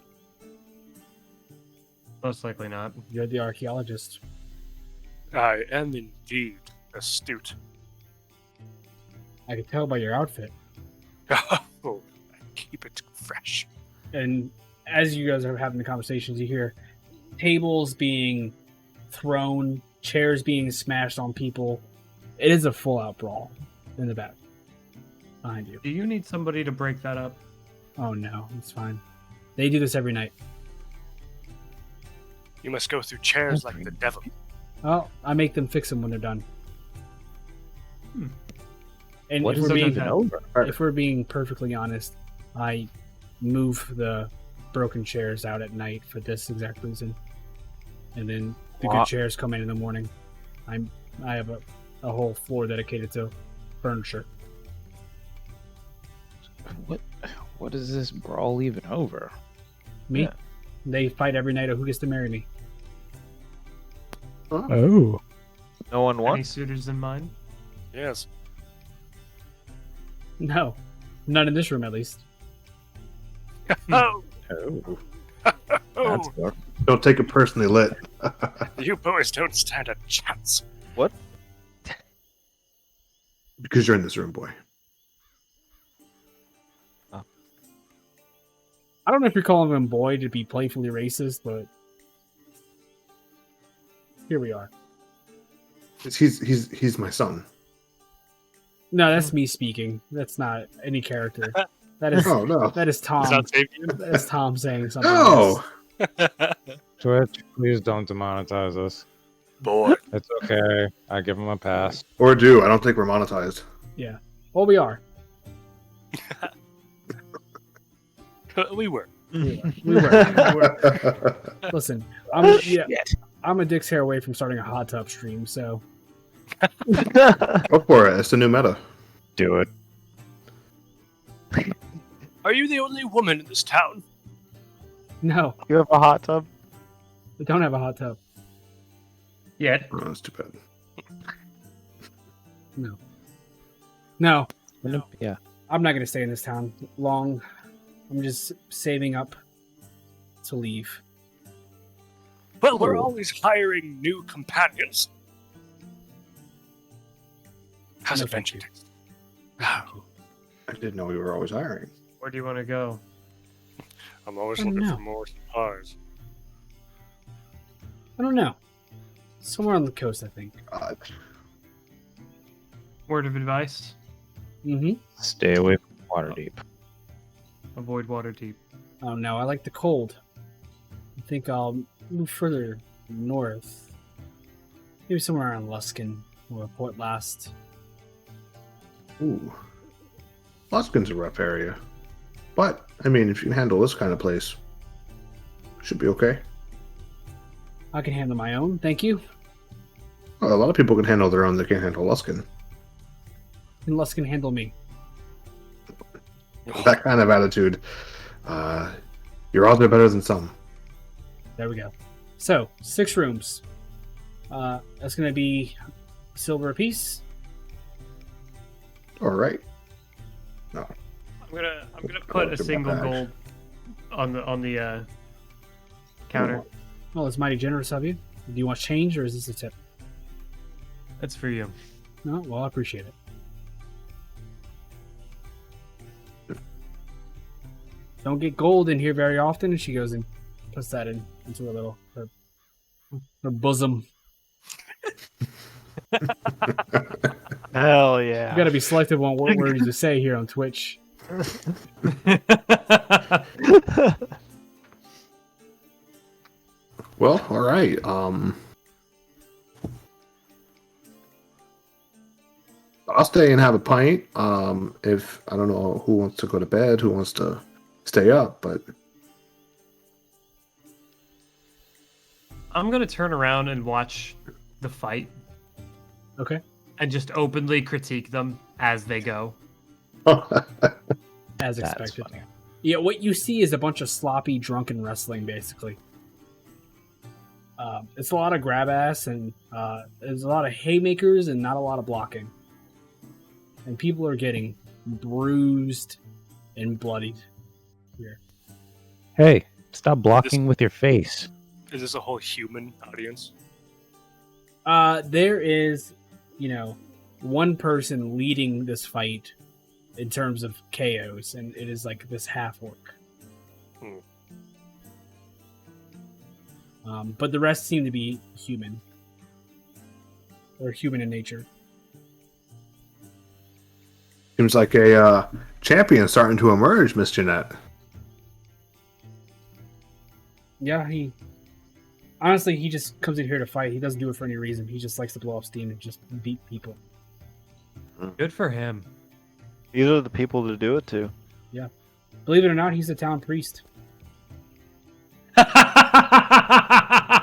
Most likely not. you're the archaeologist. I am indeed astute. I could tell by your outfit. Oh, I keep it fresh. And as you guys are having the conversations, you hear tables being thrown, chairs being smashed on people. It is a full-out brawl in the back behind you. Do you need somebody to break that up? Oh no, it's fine. They do this every night. You must go through chairs like the devil. Oh, I make them fix them when they're done. And What if is we're, it being, even over? if we're being perfectly honest, I move the broken chairs out at night for this exact reason. And then the Wow. good chairs come in the morning. I have a whole floor dedicated to furniture. What is this brawl even over? Me? Yeah. They fight every night of who gets to marry me. Oh. No one Any wants. suitors in mind? Yes. No, not in this room at least. Oh, Oh. oh, That's good. Don't take it personally, Lit. you boys don't stand a chance. Because you're in this room, boy. I don't know if you're calling him boy to be playfully racist, but here we are. He's my son. No, that's me speaking. That's not any character. That is Oh no. that is Tom. Does that save you? That is Tom saying something. No. Twitch, please don't demonetize us. Boy. It's okay. I give him a pass. Or do. I don't think we're monetized. Yeah. Well, we are. We were. We were. Listen, I'm a dick's hair away from starting a hot tub stream, so Go for it. It's the new meta. Do it. Are you the only woman in this town? no, You have a hot tub? we don't have a hot tub. Yet. Oh, that's too bad. No. No, Yeah. I'm not going to stay in this town long. I'm just saving up to leave. Well, we're Oh. always hiring new companions. How's No, adventure thank taste? I didn't know we were always hiring. Where do you want to go? I'm always I don't looking know. for more supplies. I don't know. Somewhere on the coast, I think. God. Word of advice: Mm-hmm. Stay away from Waterdeep. avoid Waterdeep. Oh no, I like the cold. I think I'll move further north. Maybe somewhere around Luskin or Port Last. Ooh. Luskin's a rough area. But, I mean, if you can handle this kind of place, should be okay. I can handle my own, thank you. Well, a lot of people can handle their own, they can't handle Luskin. And Luskin handle me. That kind of attitude. Your odds are better than some. There we go. So, 6 rooms. That's going to be silver apiece. Alright. I'm gonna put a Look at my single bag. gold on the counter. Well, that's mighty generous of you. Do you want change or is this a tip? That's for you. No? Well, I appreciate it. Don't get gold in here very often. And she goes and puts that into her bosom. Hell yeah. You got to be selective on what words you say here on Twitch. Well, alright. I'll stay and have a pint. If I don't know who wants to go to bed, who wants to stay up, but I'm gonna turn around and watch the fight Okay. and just openly critique them as they go. As That's expected. funny. Yeah, what you see is a bunch of sloppy, drunken wrestling, basically. It's a lot of grab ass, and there's a lot of haymakers and not a lot of blocking. And people are getting bruised and bloodied here. Hey, stop blocking with your face. Is this a whole human audience? There is, one person leading this fight in terms of KOs, and it is like this half orc. But the rest seem to be human. Or human in nature. seems like a champion starting to emerge, Miss Jeanette. Yeah, honestly, he just comes in here to fight. He doesn't do it for any reason. He just likes to blow off steam and just beat people. Good for him. These are the people to do it to. Believe it or not, he's a town priest.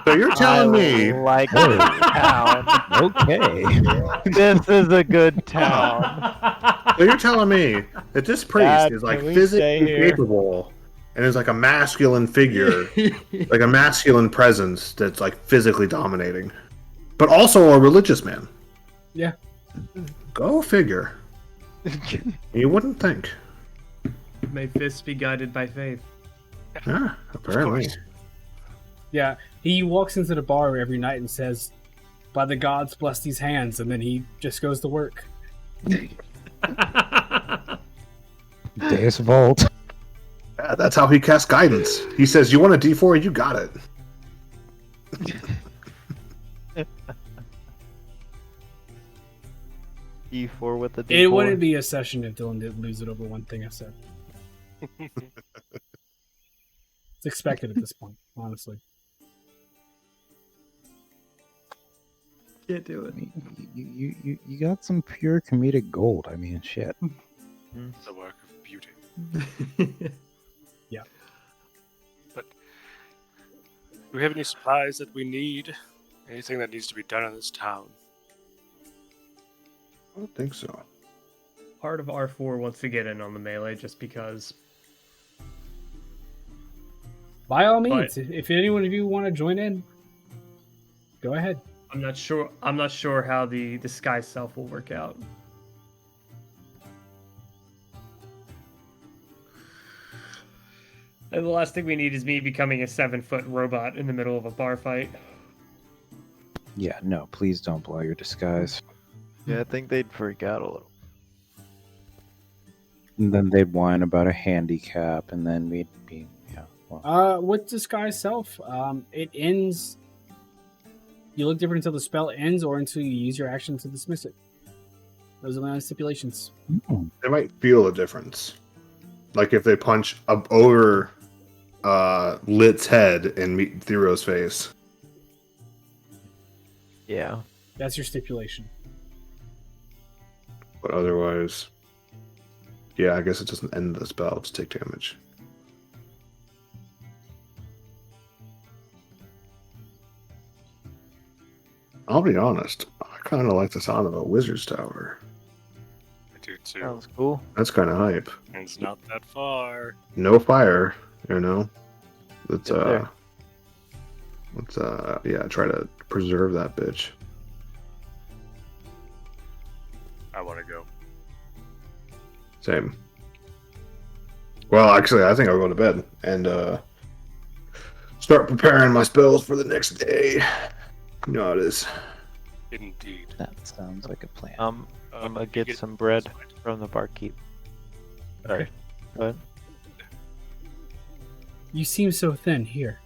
So you're telling me Like this town. Okay. This is a good town. So you're telling me that this priest Dad, is like can we stay physically here? capable and is like a masculine figure, like a masculine presence that's like physically dominating, but also a religious man. Yeah. Go figure. You wouldn't think. May fists be guided by faith. Yeah, apparently. course. Yeah, he walks into the bar every night and says, "By the gods, bless these hands," and then he just goes to work. Deus Volt. Yeah, that's how he casts guidance. He says, "You want a D4? You got it." E4 with the D4. It wouldn't be a session if Dylan didn't lose it over one thing I said. It's expected at this point, honestly. Can't do I mean, you got some pure comedic gold. I mean, shit. The work of beauty. it. Do we have any supplies that we need? Anything that needs to be done in this town? I don't think so. Part of R4 wants to get in on the melee just because. By all means, if anyone of you want to join in, go ahead. I'm not sure. I'm not sure how the disguise self will work out. And the last thing we need is me becoming a 7-foot robot in the middle of a bar fight. Yeah, no, please don't blow your disguise. Yeah, I think they'd freak out a little. And then they'd whine about a handicap, and then we'd be, yeah. Well, With disguise self, it ends. You look different until the spell ends, or until you use your action to dismiss it. Those are the only stipulations. They might feel a difference. Like if they punch up over Lit's head and meet Thero's face. Yeah. That's your stipulation. But otherwise, yeah, I guess it doesn't end the spell. Just take damage. I'll be honest. I kind of like the sound of a wizard's tower. I do too. Sounds cool. That's kind of hype. And it's not that far. No fire, you know. Let's Get there. yeah, try to preserve that bitch. I want to go. Same. Well, actually, I think I'll go to bed and start preparing my spells for the next day. You know how it is. Indeed. that sounds like a plan. I'm You gonna get get- some bread from the barkeep. Sorry. Go ahead. You seem so thin. Here,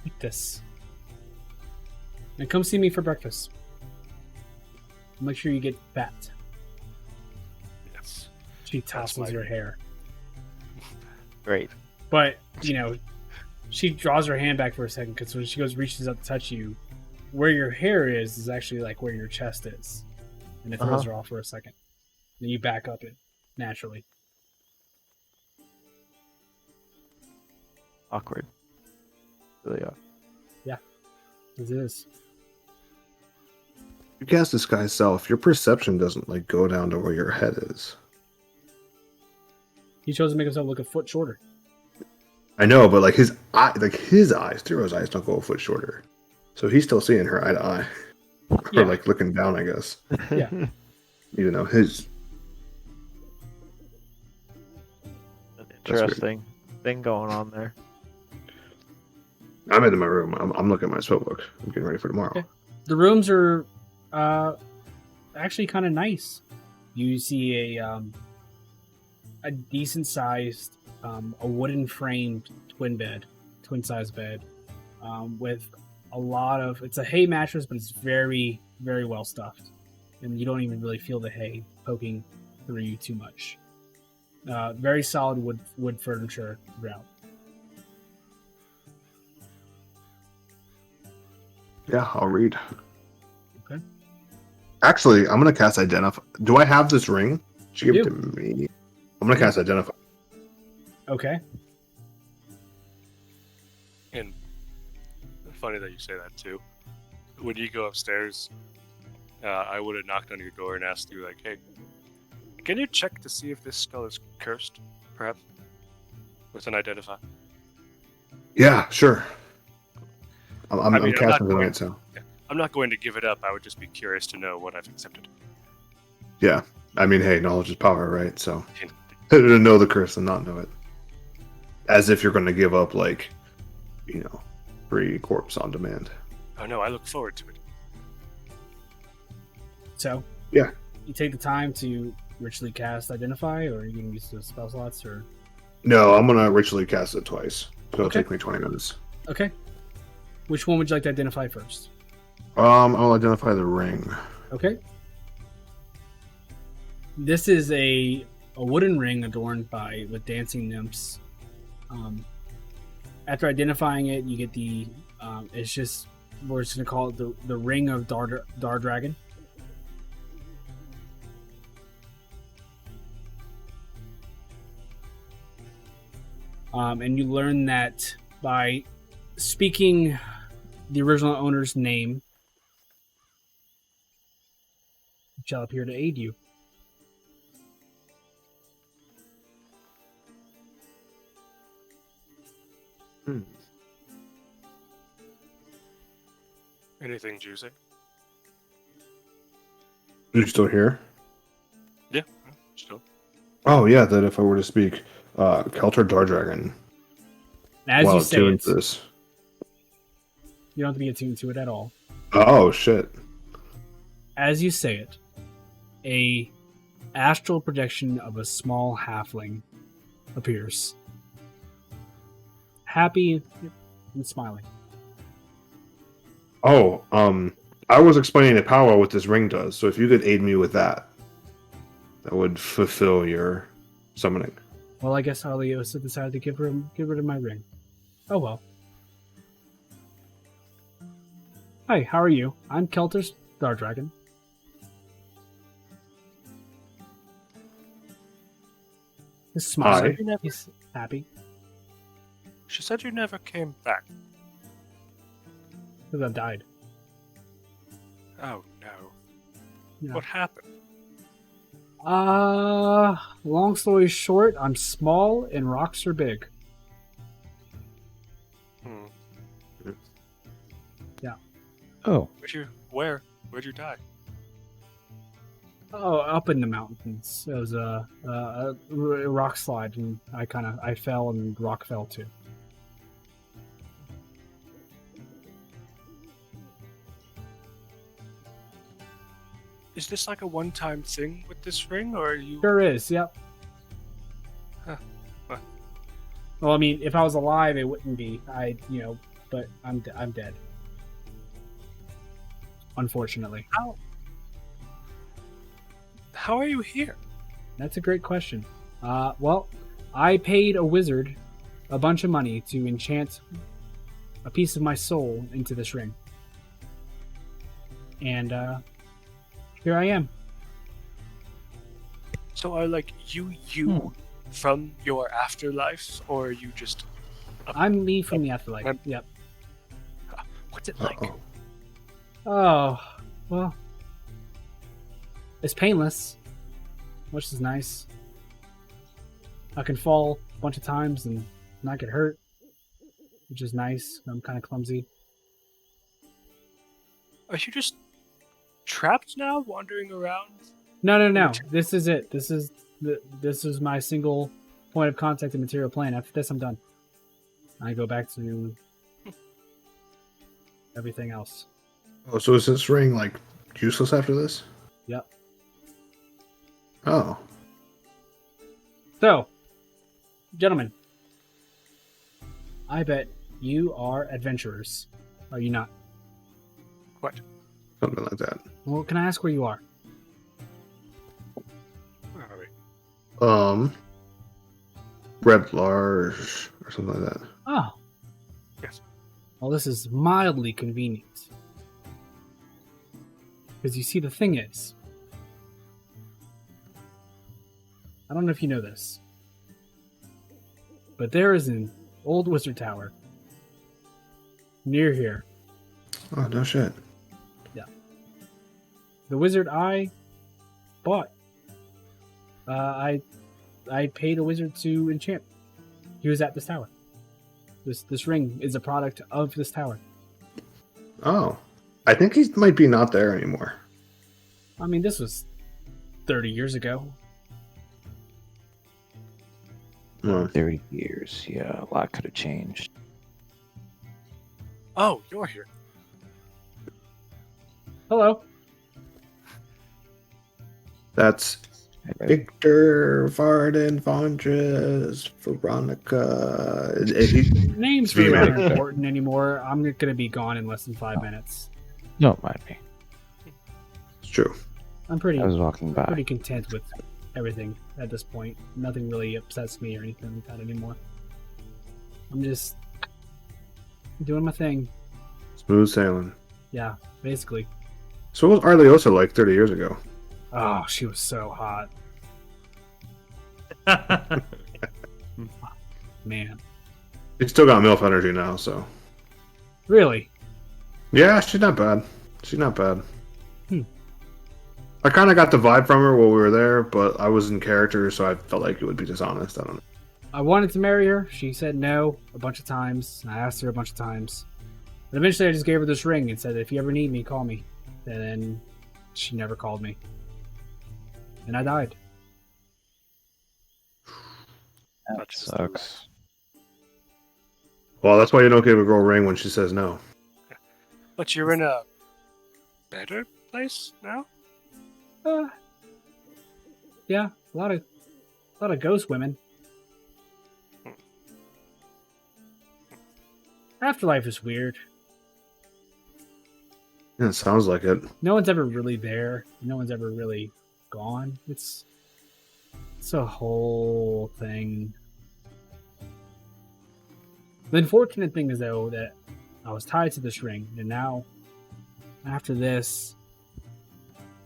eat this, and come see me for breakfast. Make sure you get fat. Yes. She tosses my- her hair, Great. but she draws her hand back for a second because when she reaches up to touch you, where your hair is actually like where your chest is, and it throws her off for a second. Then you back up it naturally. Awkward. Really awkward. As it is. You cast disguise self. Your perception doesn't like go down to where your head is. He chose to make himself look a foot shorter. I know, but like his eyes, Thero's eyes don't go a foot shorter, so he's still seeing her eye to eye, Yeah. or like looking down, I guess. Yeah. Even though his An interesting thing going on there. I'm in my room. I'm looking at my spell book. I'm getting ready for tomorrow. Okay. The rooms are actually kind of nice. You see a decent sized a wooden framed twin size bed with a lot of, it's a hay mattress, but it's very, very well stuffed, and you don't even really feel the hay poking through you too much. Very solid wood furniture throughout. Yeah, I'll read. Okay. Actually, I'm gonna cast Identify. Do I have this ring? She gave You it to me. I'm gonna cast Identify. Okay. And funny that you say that too. When you go upstairs, I would have knocked on your door and asked you, like, "Hey, can you check to see if this spell is cursed, perhaps, with an identify?" Yeah, sure. I'm I mean, I'm not casting going- tonight, so I'm not going to give it up. I would just be curious to know what I've accepted. yeah. I mean, hey, knowledge is power, right? So better to know the curse and not know it. As if you're going to give up, like, you know, free corpse on demand. Oh no, I look forward to it. So Yeah. you take the time to ritually cast Identify, or are you going to use the spell slots, or No, I'm gonna ritually cast it twice, so it'll Okay. take me 20 minutes. okay? Which one would you like to identify first? I'll identify the ring. Okay. This is a wooden ring adorned with dancing nymphs. After identifying it, you get it's just, we're just gonna call it the ring of Dar Dragon. And you learn that by speaking the original owner's name, it shall appear to aid you. Anything juicy? You still here? Yeah, still. Oh yeah, that if I were to speak, Kelter Dardragon. As Well, you say tuned it, to this. you don't have to be attuned to it at all. Oh shit. As you say it, a astral projection of a small halfling appears. Happy and smiling. Oh, I was explaining to Powell what this ring does, so if you could aid me with that, that would fulfill your summoning. Well, I guess Arliosa decided to get rid of my ring. Oh well. Hi, how are you? I'm Kelter Stardragon. He's smiling. Hi. He's happy She said you never came back. because I've died. Oh no. Yeah. What happened? Long story short, I'm small and rocks are big. Hmm. Oh, Where'd you die? Oh, up in the mountains. It was a rock slide, and I fell, and rock fell too. Is this like a one-time thing with this ring, or are you? Sure is. Yep. Huh. Well. Well, I mean, if I was alive, it wouldn't be. But I'm dead. Unfortunately. How are you here? That's a great question. Well, I paid a wizard a bunch of money to enchant a piece of my soul into this ring. And here I am. So are like you from your afterlife, or are you just? I'm me from the afterlife. I'm- Yep. What's it like? Uh-oh. Oh, well. It's painless, which is nice. I can fall a bunch of times and not get hurt, which is nice. I'm kind of clumsy. Are you just trapped now, wandering around? No. This is it. This is my single point of contact in material plane. After this, I'm done. I go back to everything else. Oh, so is this ring like useless after this? Yep. Oh. So, gentlemen, I bet you are adventurers. Are you not? What? Something like that. Well, can I ask where you are? Where are we? Red Large or something like that. Oh. Yes. Well, this is mildly convenient. Because you see, the thing is, I don't know if you know this, but there is an old wizard tower near here. Oh, no shit. The wizard I bought, I paid a wizard to enchant. He was at this tower. This ring is a product of this tower. Oh. I think he might be not there anymore. I mean, this was 30 years ago. Oh. 30 years. Yeah, a lot could have changed. Oh, you're here. Hello. That's Victor Varden Vondres Veronica. Names Three really aren't minutes. important anymore. I'm going to be gone in less than 5 minutes. Don't mind me. It's true. I'm pretty I was walking by. pretty content with everything at this point. Nothing really upsets me or anything like that anymore. I'm just doing my thing. Smooth sailing. Yeah, basically. So what was Arliosa like 30 years ago? Oh, she was so hot. Man. She's still got MILF energy now, so. Really? Yeah, she's not bad. She's not bad. Hmm. I kind of got the vibe from her while we were there, but I was in character, so I felt like it would be dishonest. I don't know. I wanted to marry her. She said no a bunch of times. I asked her a bunch of times. But eventually I just gave her this ring and said, if you ever need me, call me. And then she never called me. and I died. That Such is the life. sucks. Well, that's why you don't give a girl a ring when she says no. But you're in a better place now? Yeah, a lot of ghost women. Afterlife is weird. Yeah, it sounds like it. No one's ever really there. No one's ever really gone. It's a whole thing. The unfortunate thing is though that I was tied to this ring, and now after this,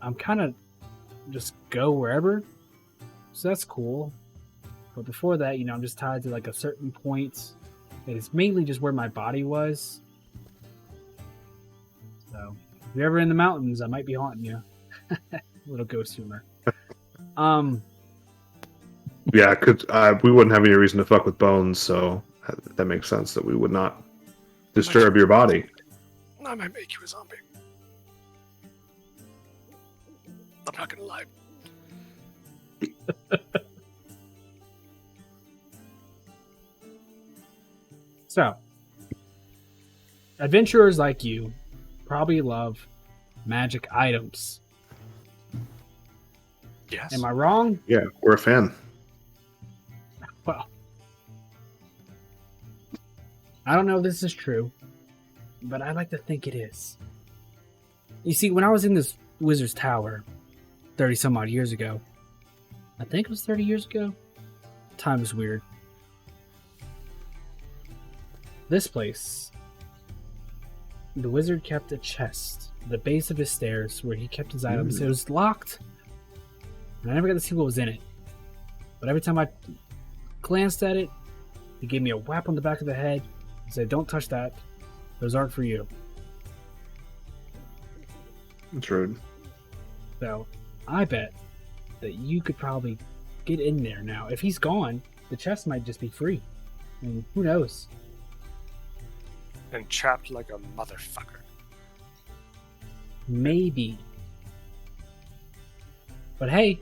I'm kind of just go wherever. So that's cool. But before that, I'm just tied to like a certain point. And it's mainly just where my body was. So if you're ever in the mountains, I might be haunting you. Little ghost humor. Yeah, we wouldn't have any reason to fuck with bones, so that makes sense that we would not disturb your body. I might make you a zombie. I'm not gonna lie. So, adventurers like you probably love magic items. Yes. Am I wrong? Yeah, we're a fan. Well, I don't know if this is true, but I like to think it is. You see, when I was in this wizard's tower 30 some odd years ago, I think it was 30 years ago. Time is weird. This place, the wizard kept a chest at the base of his stairs where he kept his items. It was locked, and I never got to see what was in it. But every time I glanced at it, he gave me a whap on the back of the head and said, "Don't touch that. Those aren't for you." That's rude. So I bet that you could probably get in there now. If he's gone, the chest might just be free. And who knows? And trapped like a motherfucker. Maybe. But hey,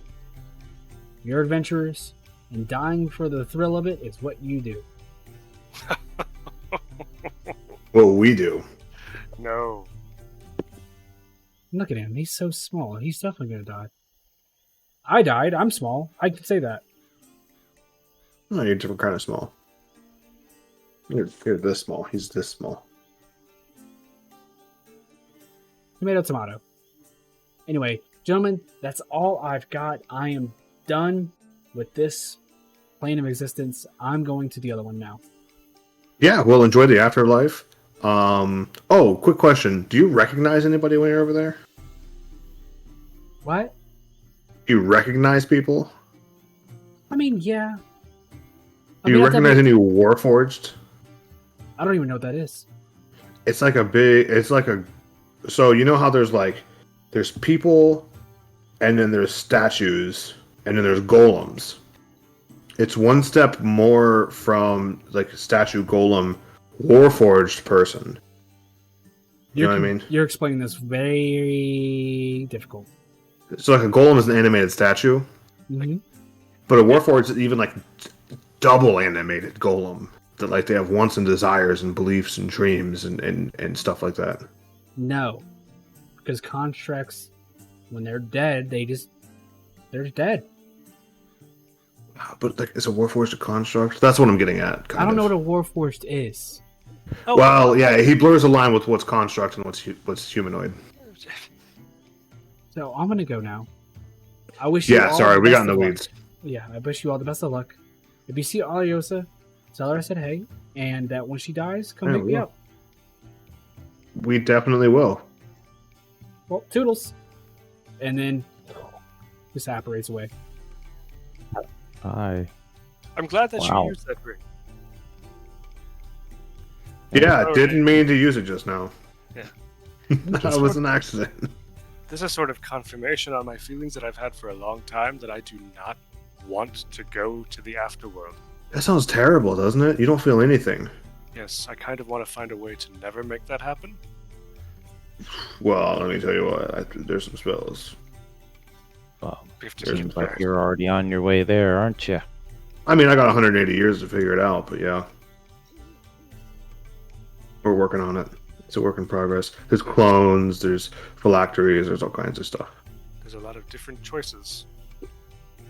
you're adventurers, and dying for the thrill of it is what you do. Well, we do. No. Look at him. He's so small. He's definitely going to die. I died. I'm small. I can say that. No, you're a different kind of small. You're this small. He's this small. Tomato, tomato. Anyway, gentlemen, that's all I've got. I am done with this plane of existence. I'm going to the other one now. Yeah, well, enjoy the afterlife. Oh, quick question. Do you recognize anybody when you're over there? What? Do you recognize people? I mean, yeah. Do you recognize any Warforged? I don't even know what that is. It's like so you know how there's people, and then there's statues, and then there's golems. It's one step more from like a statue, golem, Warforged person. You know what I mean? You're explaining this very difficult. So like a golem is an animated statue, Mm-hmm. but a Warforged is even like double animated golem. That like they have wants and desires and beliefs and dreams and stuff like that. No. Because constructs, when they're dead, they're just dead. But like, is a Warforged a construct? That's what I'm getting at. I don't know what a Warforged is. Oh, Well, yeah, he blurs the line with what's construct and what's humanoid. So I'm gonna go now. I wish you Yeah, all sorry, the we best got in the of luck. weeds. Yeah, I wish you all the best of luck. If you see Aliosa, tell her I said hey, and that when she dies, come Yeah, pick me will. up. We definitely will. Well, toodles. And then just apparates away. Bye. I'm glad that Wow. you used that ring. Yeah, Okay. didn't mean to use it just now. Yeah. That was an accident. This is sort of confirmation on my feelings that I've had for a long time that I do not want to go to the afterworld. That sounds terrible, doesn't it? You don't feel anything. Yes, I kind of want to find a way to never make that happen. Well, let me tell you what. There's some spells. Well, We have to There's get seems like there. you're already on your way there, aren't you? I mean, I got 180 years to figure it out, but yeah. We're working on it. It's a work in progress. There's clones, there's phylacteries, there's all kinds of stuff. There's a lot of different choices.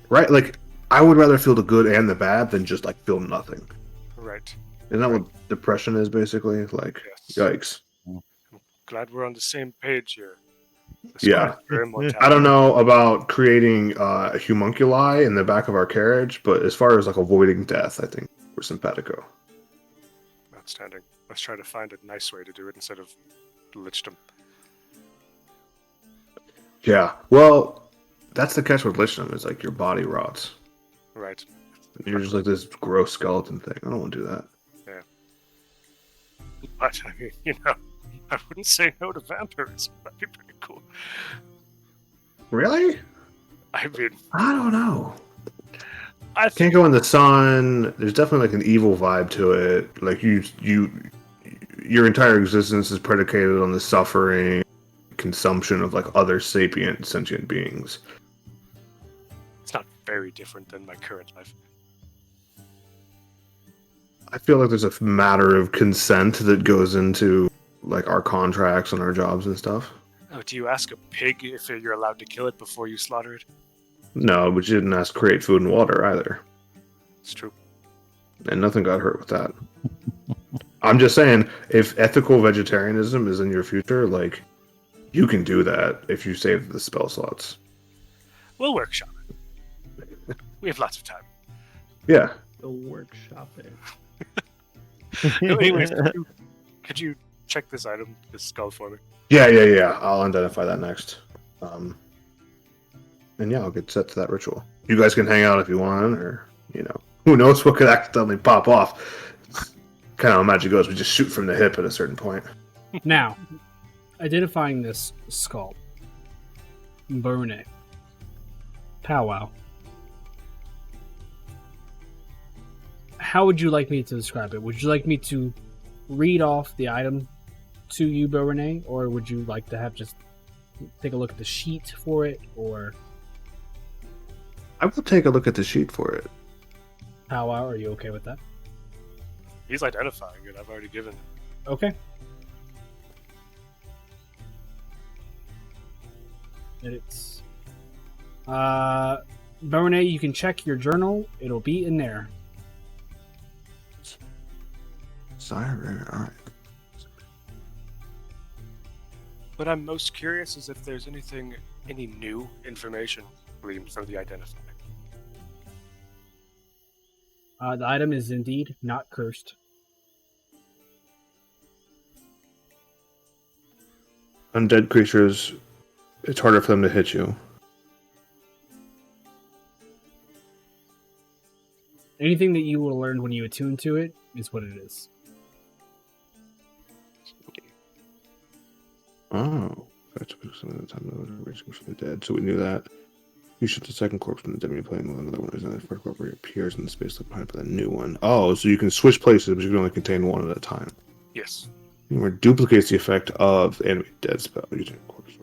Right? Like, I would rather feel the good and the bad than just, like, feel nothing. Right. Isn't that what depression is, basically? Like, Yes. yikes. Glad we're on the same page here. The Yeah. squad for immortality. I don't know about creating homunculi in the back of our carriage, but as far as, like, avoiding death, I think we're simpatico. Outstanding. Let's try to find a nice way to do it instead of lichdom. Yeah. Well, that's the catch with lichdom, is, like, your body rots. Right. You're just like this gross skeleton thing. I don't want to do that. But, I mean, you know, I wouldn't say no to vampirism. That'd be pretty cool. Really? I mean, I don't know. I Can't think go in the sun. There's definitely like an evil vibe to it. Like your entire existence is predicated on the suffering, consumption of like other sapient sentient beings. it's not very different than my current life. I feel like there's a matter of consent that goes into like our contracts and our jobs and stuff. Oh, do you ask a pig if you're allowed to kill it before you slaughter it? No, but you didn't ask to create food and water either. It's true. And nothing got hurt with that. I'm just saying, if ethical vegetarianism is in your future, like, you can do that if you save the spell slots. We'll workshop it. We have lots of time. Yeah. The workshop it. Anyways, could you check this item, this skull for me? Yeah. I'll identify that next. And yeah, I'll get set to that ritual. You guys can hang out if you want, or, you know, who knows what could accidentally pop off. Kind of how magic goes. We just shoot from the hip at a certain point. Now, identifying this skull. Burne. Powwow. How would you like me to describe it? Would you like me to read off the item to you, Burne, or would you like to have just take a look at the sheet for it, or I will take a look at the sheet for it. Powwow? Are you okay with that? He's identifying it. I've already given it. Okay. It's Burne, you can check your journal. It'll be in there. Siren, alright. What I'm most curious is if there's any new information gleaned from the identifying. The item is indeed not cursed. Undead creatures, it's harder for them to hit you. Anything that you will learn when you attune to it is what it is. Oh. That's some of the time of the from the dead, so we knew that. You shoot the second corpse from the dead plane while another one is in the first corpse appears in the space left behind by the new one. Oh, so you can switch places, but you can only contain one at a time. Yes. Where duplicates the effect of the enemy dead spell using corpse.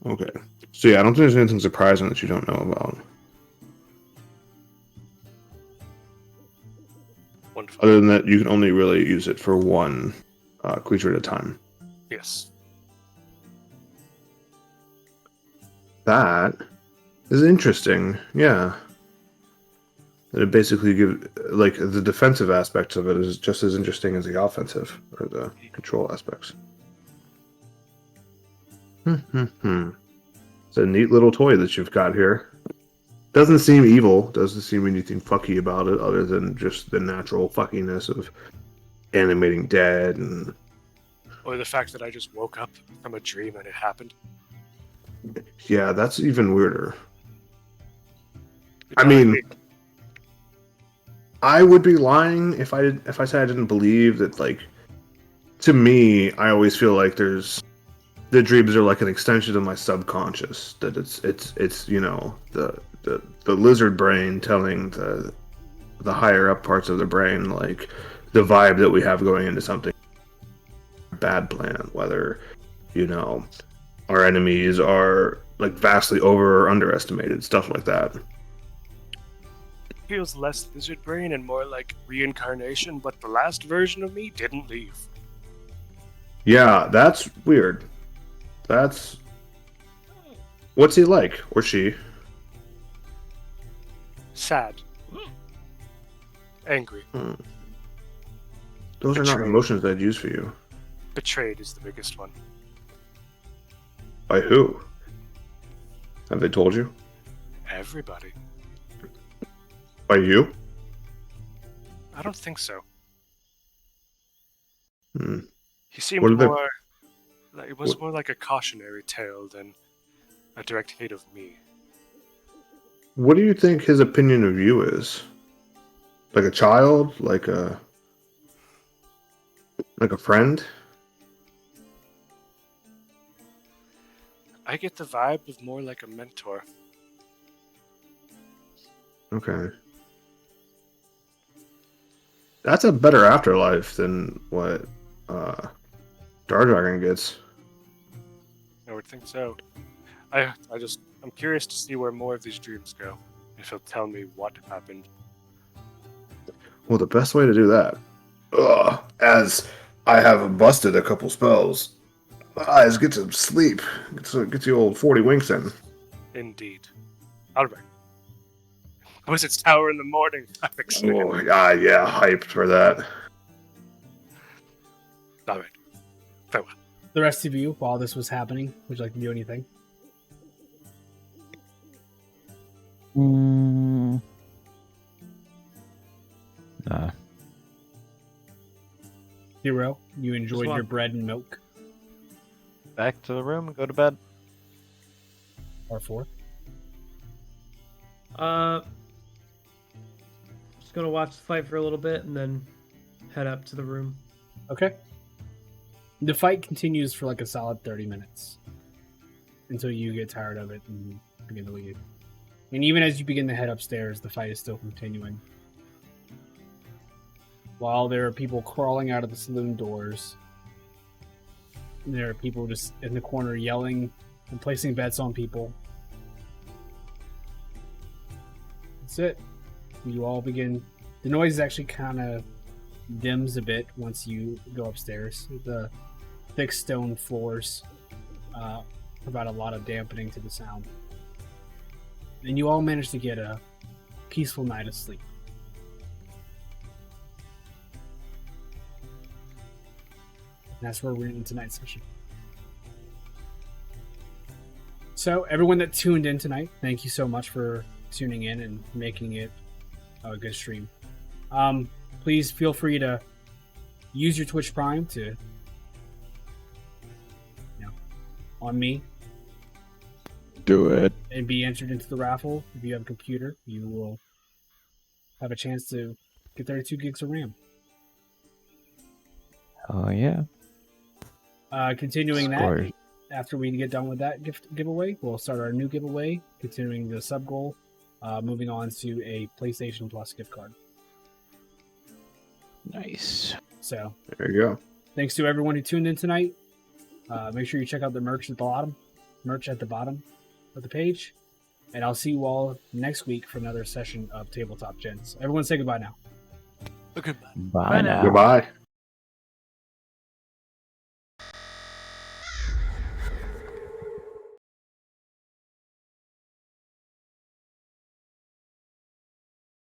Okay. So yeah, I don't think there's anything surprising that you don't know about. Wonderful. Other than that, you can only really use it for one creature at a time. Yes. That is interesting. Yeah. That it basically gives, like, the defensive aspects of it is just as interesting as the offensive, or the control aspects. It's a neat little toy that you've got here. Doesn't seem evil, doesn't seem anything fucky about it, other than just the natural fuckiness of animating dead and... Or the fact that I just woke up from a dream and it happened. Yeah, that's even weirder. I mean, I would be lying if I said I didn't believe that. Like, to me, I always feel like the dreams are like an extension of my subconscious. That it's you know, the lizard brain telling the higher up parts of the brain, like, the vibe that we have going into something bad plan, whether, our enemies are like vastly over or underestimated, stuff like that. Feels less lizard brain and more like reincarnation, but the last version of me didn't leave. Yeah, that's weird. What's he like, or she? Sad. Angry. Those are not Betrayed. emotions I'd use for you. Betrayed is the biggest one. By who? Have they told you? Everybody. By you? I don't think so. Hmm. He seemed What are they- more like it was What- more like a cautionary tale than a direct hate of me. What do you think his opinion of you is? Like a child? Like a friend? I get the vibe of more like a mentor. Okay. That's a better afterlife than what Jar Dragon gets. I would think so. I'm curious to see where more of these dreams go. If he'll tell me what happened. Well, the best way to do that, as I have busted a couple spells, is get some sleep. Get the old 40 winks in. Indeed. Alright. Wizard's Tower in the morning. I'm excited. Oh, yeah, hyped for that. Alright. Farewell. The rest of you, while this was happening, would you like to do anything? Nah. Hero, you enjoyed one. your bread and milk. Back to the room and go to bed. R4. Just gonna watch the fight for a little bit and then head up to the room. Okay. The fight continues for like a solid 30 minutes until you get tired of it and begin to leave. And even as you begin to head upstairs, the fight is still continuing. While there are people crawling out of the saloon doors, there are people just in the corner yelling and placing bets on people. That's it. You all begin. The noise actually kind of dims a bit once you go upstairs. The thick stone floors provide a lot of dampening to the sound. And you all manage to get a peaceful night of sleep. And that's where we're in tonight's session. So, everyone that tuned in tonight, thank you so much for tuning in and making it a good stream. Please feel free to use your Twitch Prime to, on me, Do it. and be entered into the raffle. If you have a computer, you will have a chance to get 32 gigs of RAM. Oh yeah. Continuing that, Score. after we get done with that giveaway, we'll start our new giveaway, continuing the sub goal, moving on to a PlayStation Plus gift card. Nice. So, There you go. thanks to everyone who tuned in tonight. Make sure you check out the merch at the bottom of the page. And I'll see you all next week for another session of Tabletop Gents. Everyone say goodbye now. Goodbye. Bye Bye now. now. Goodbye.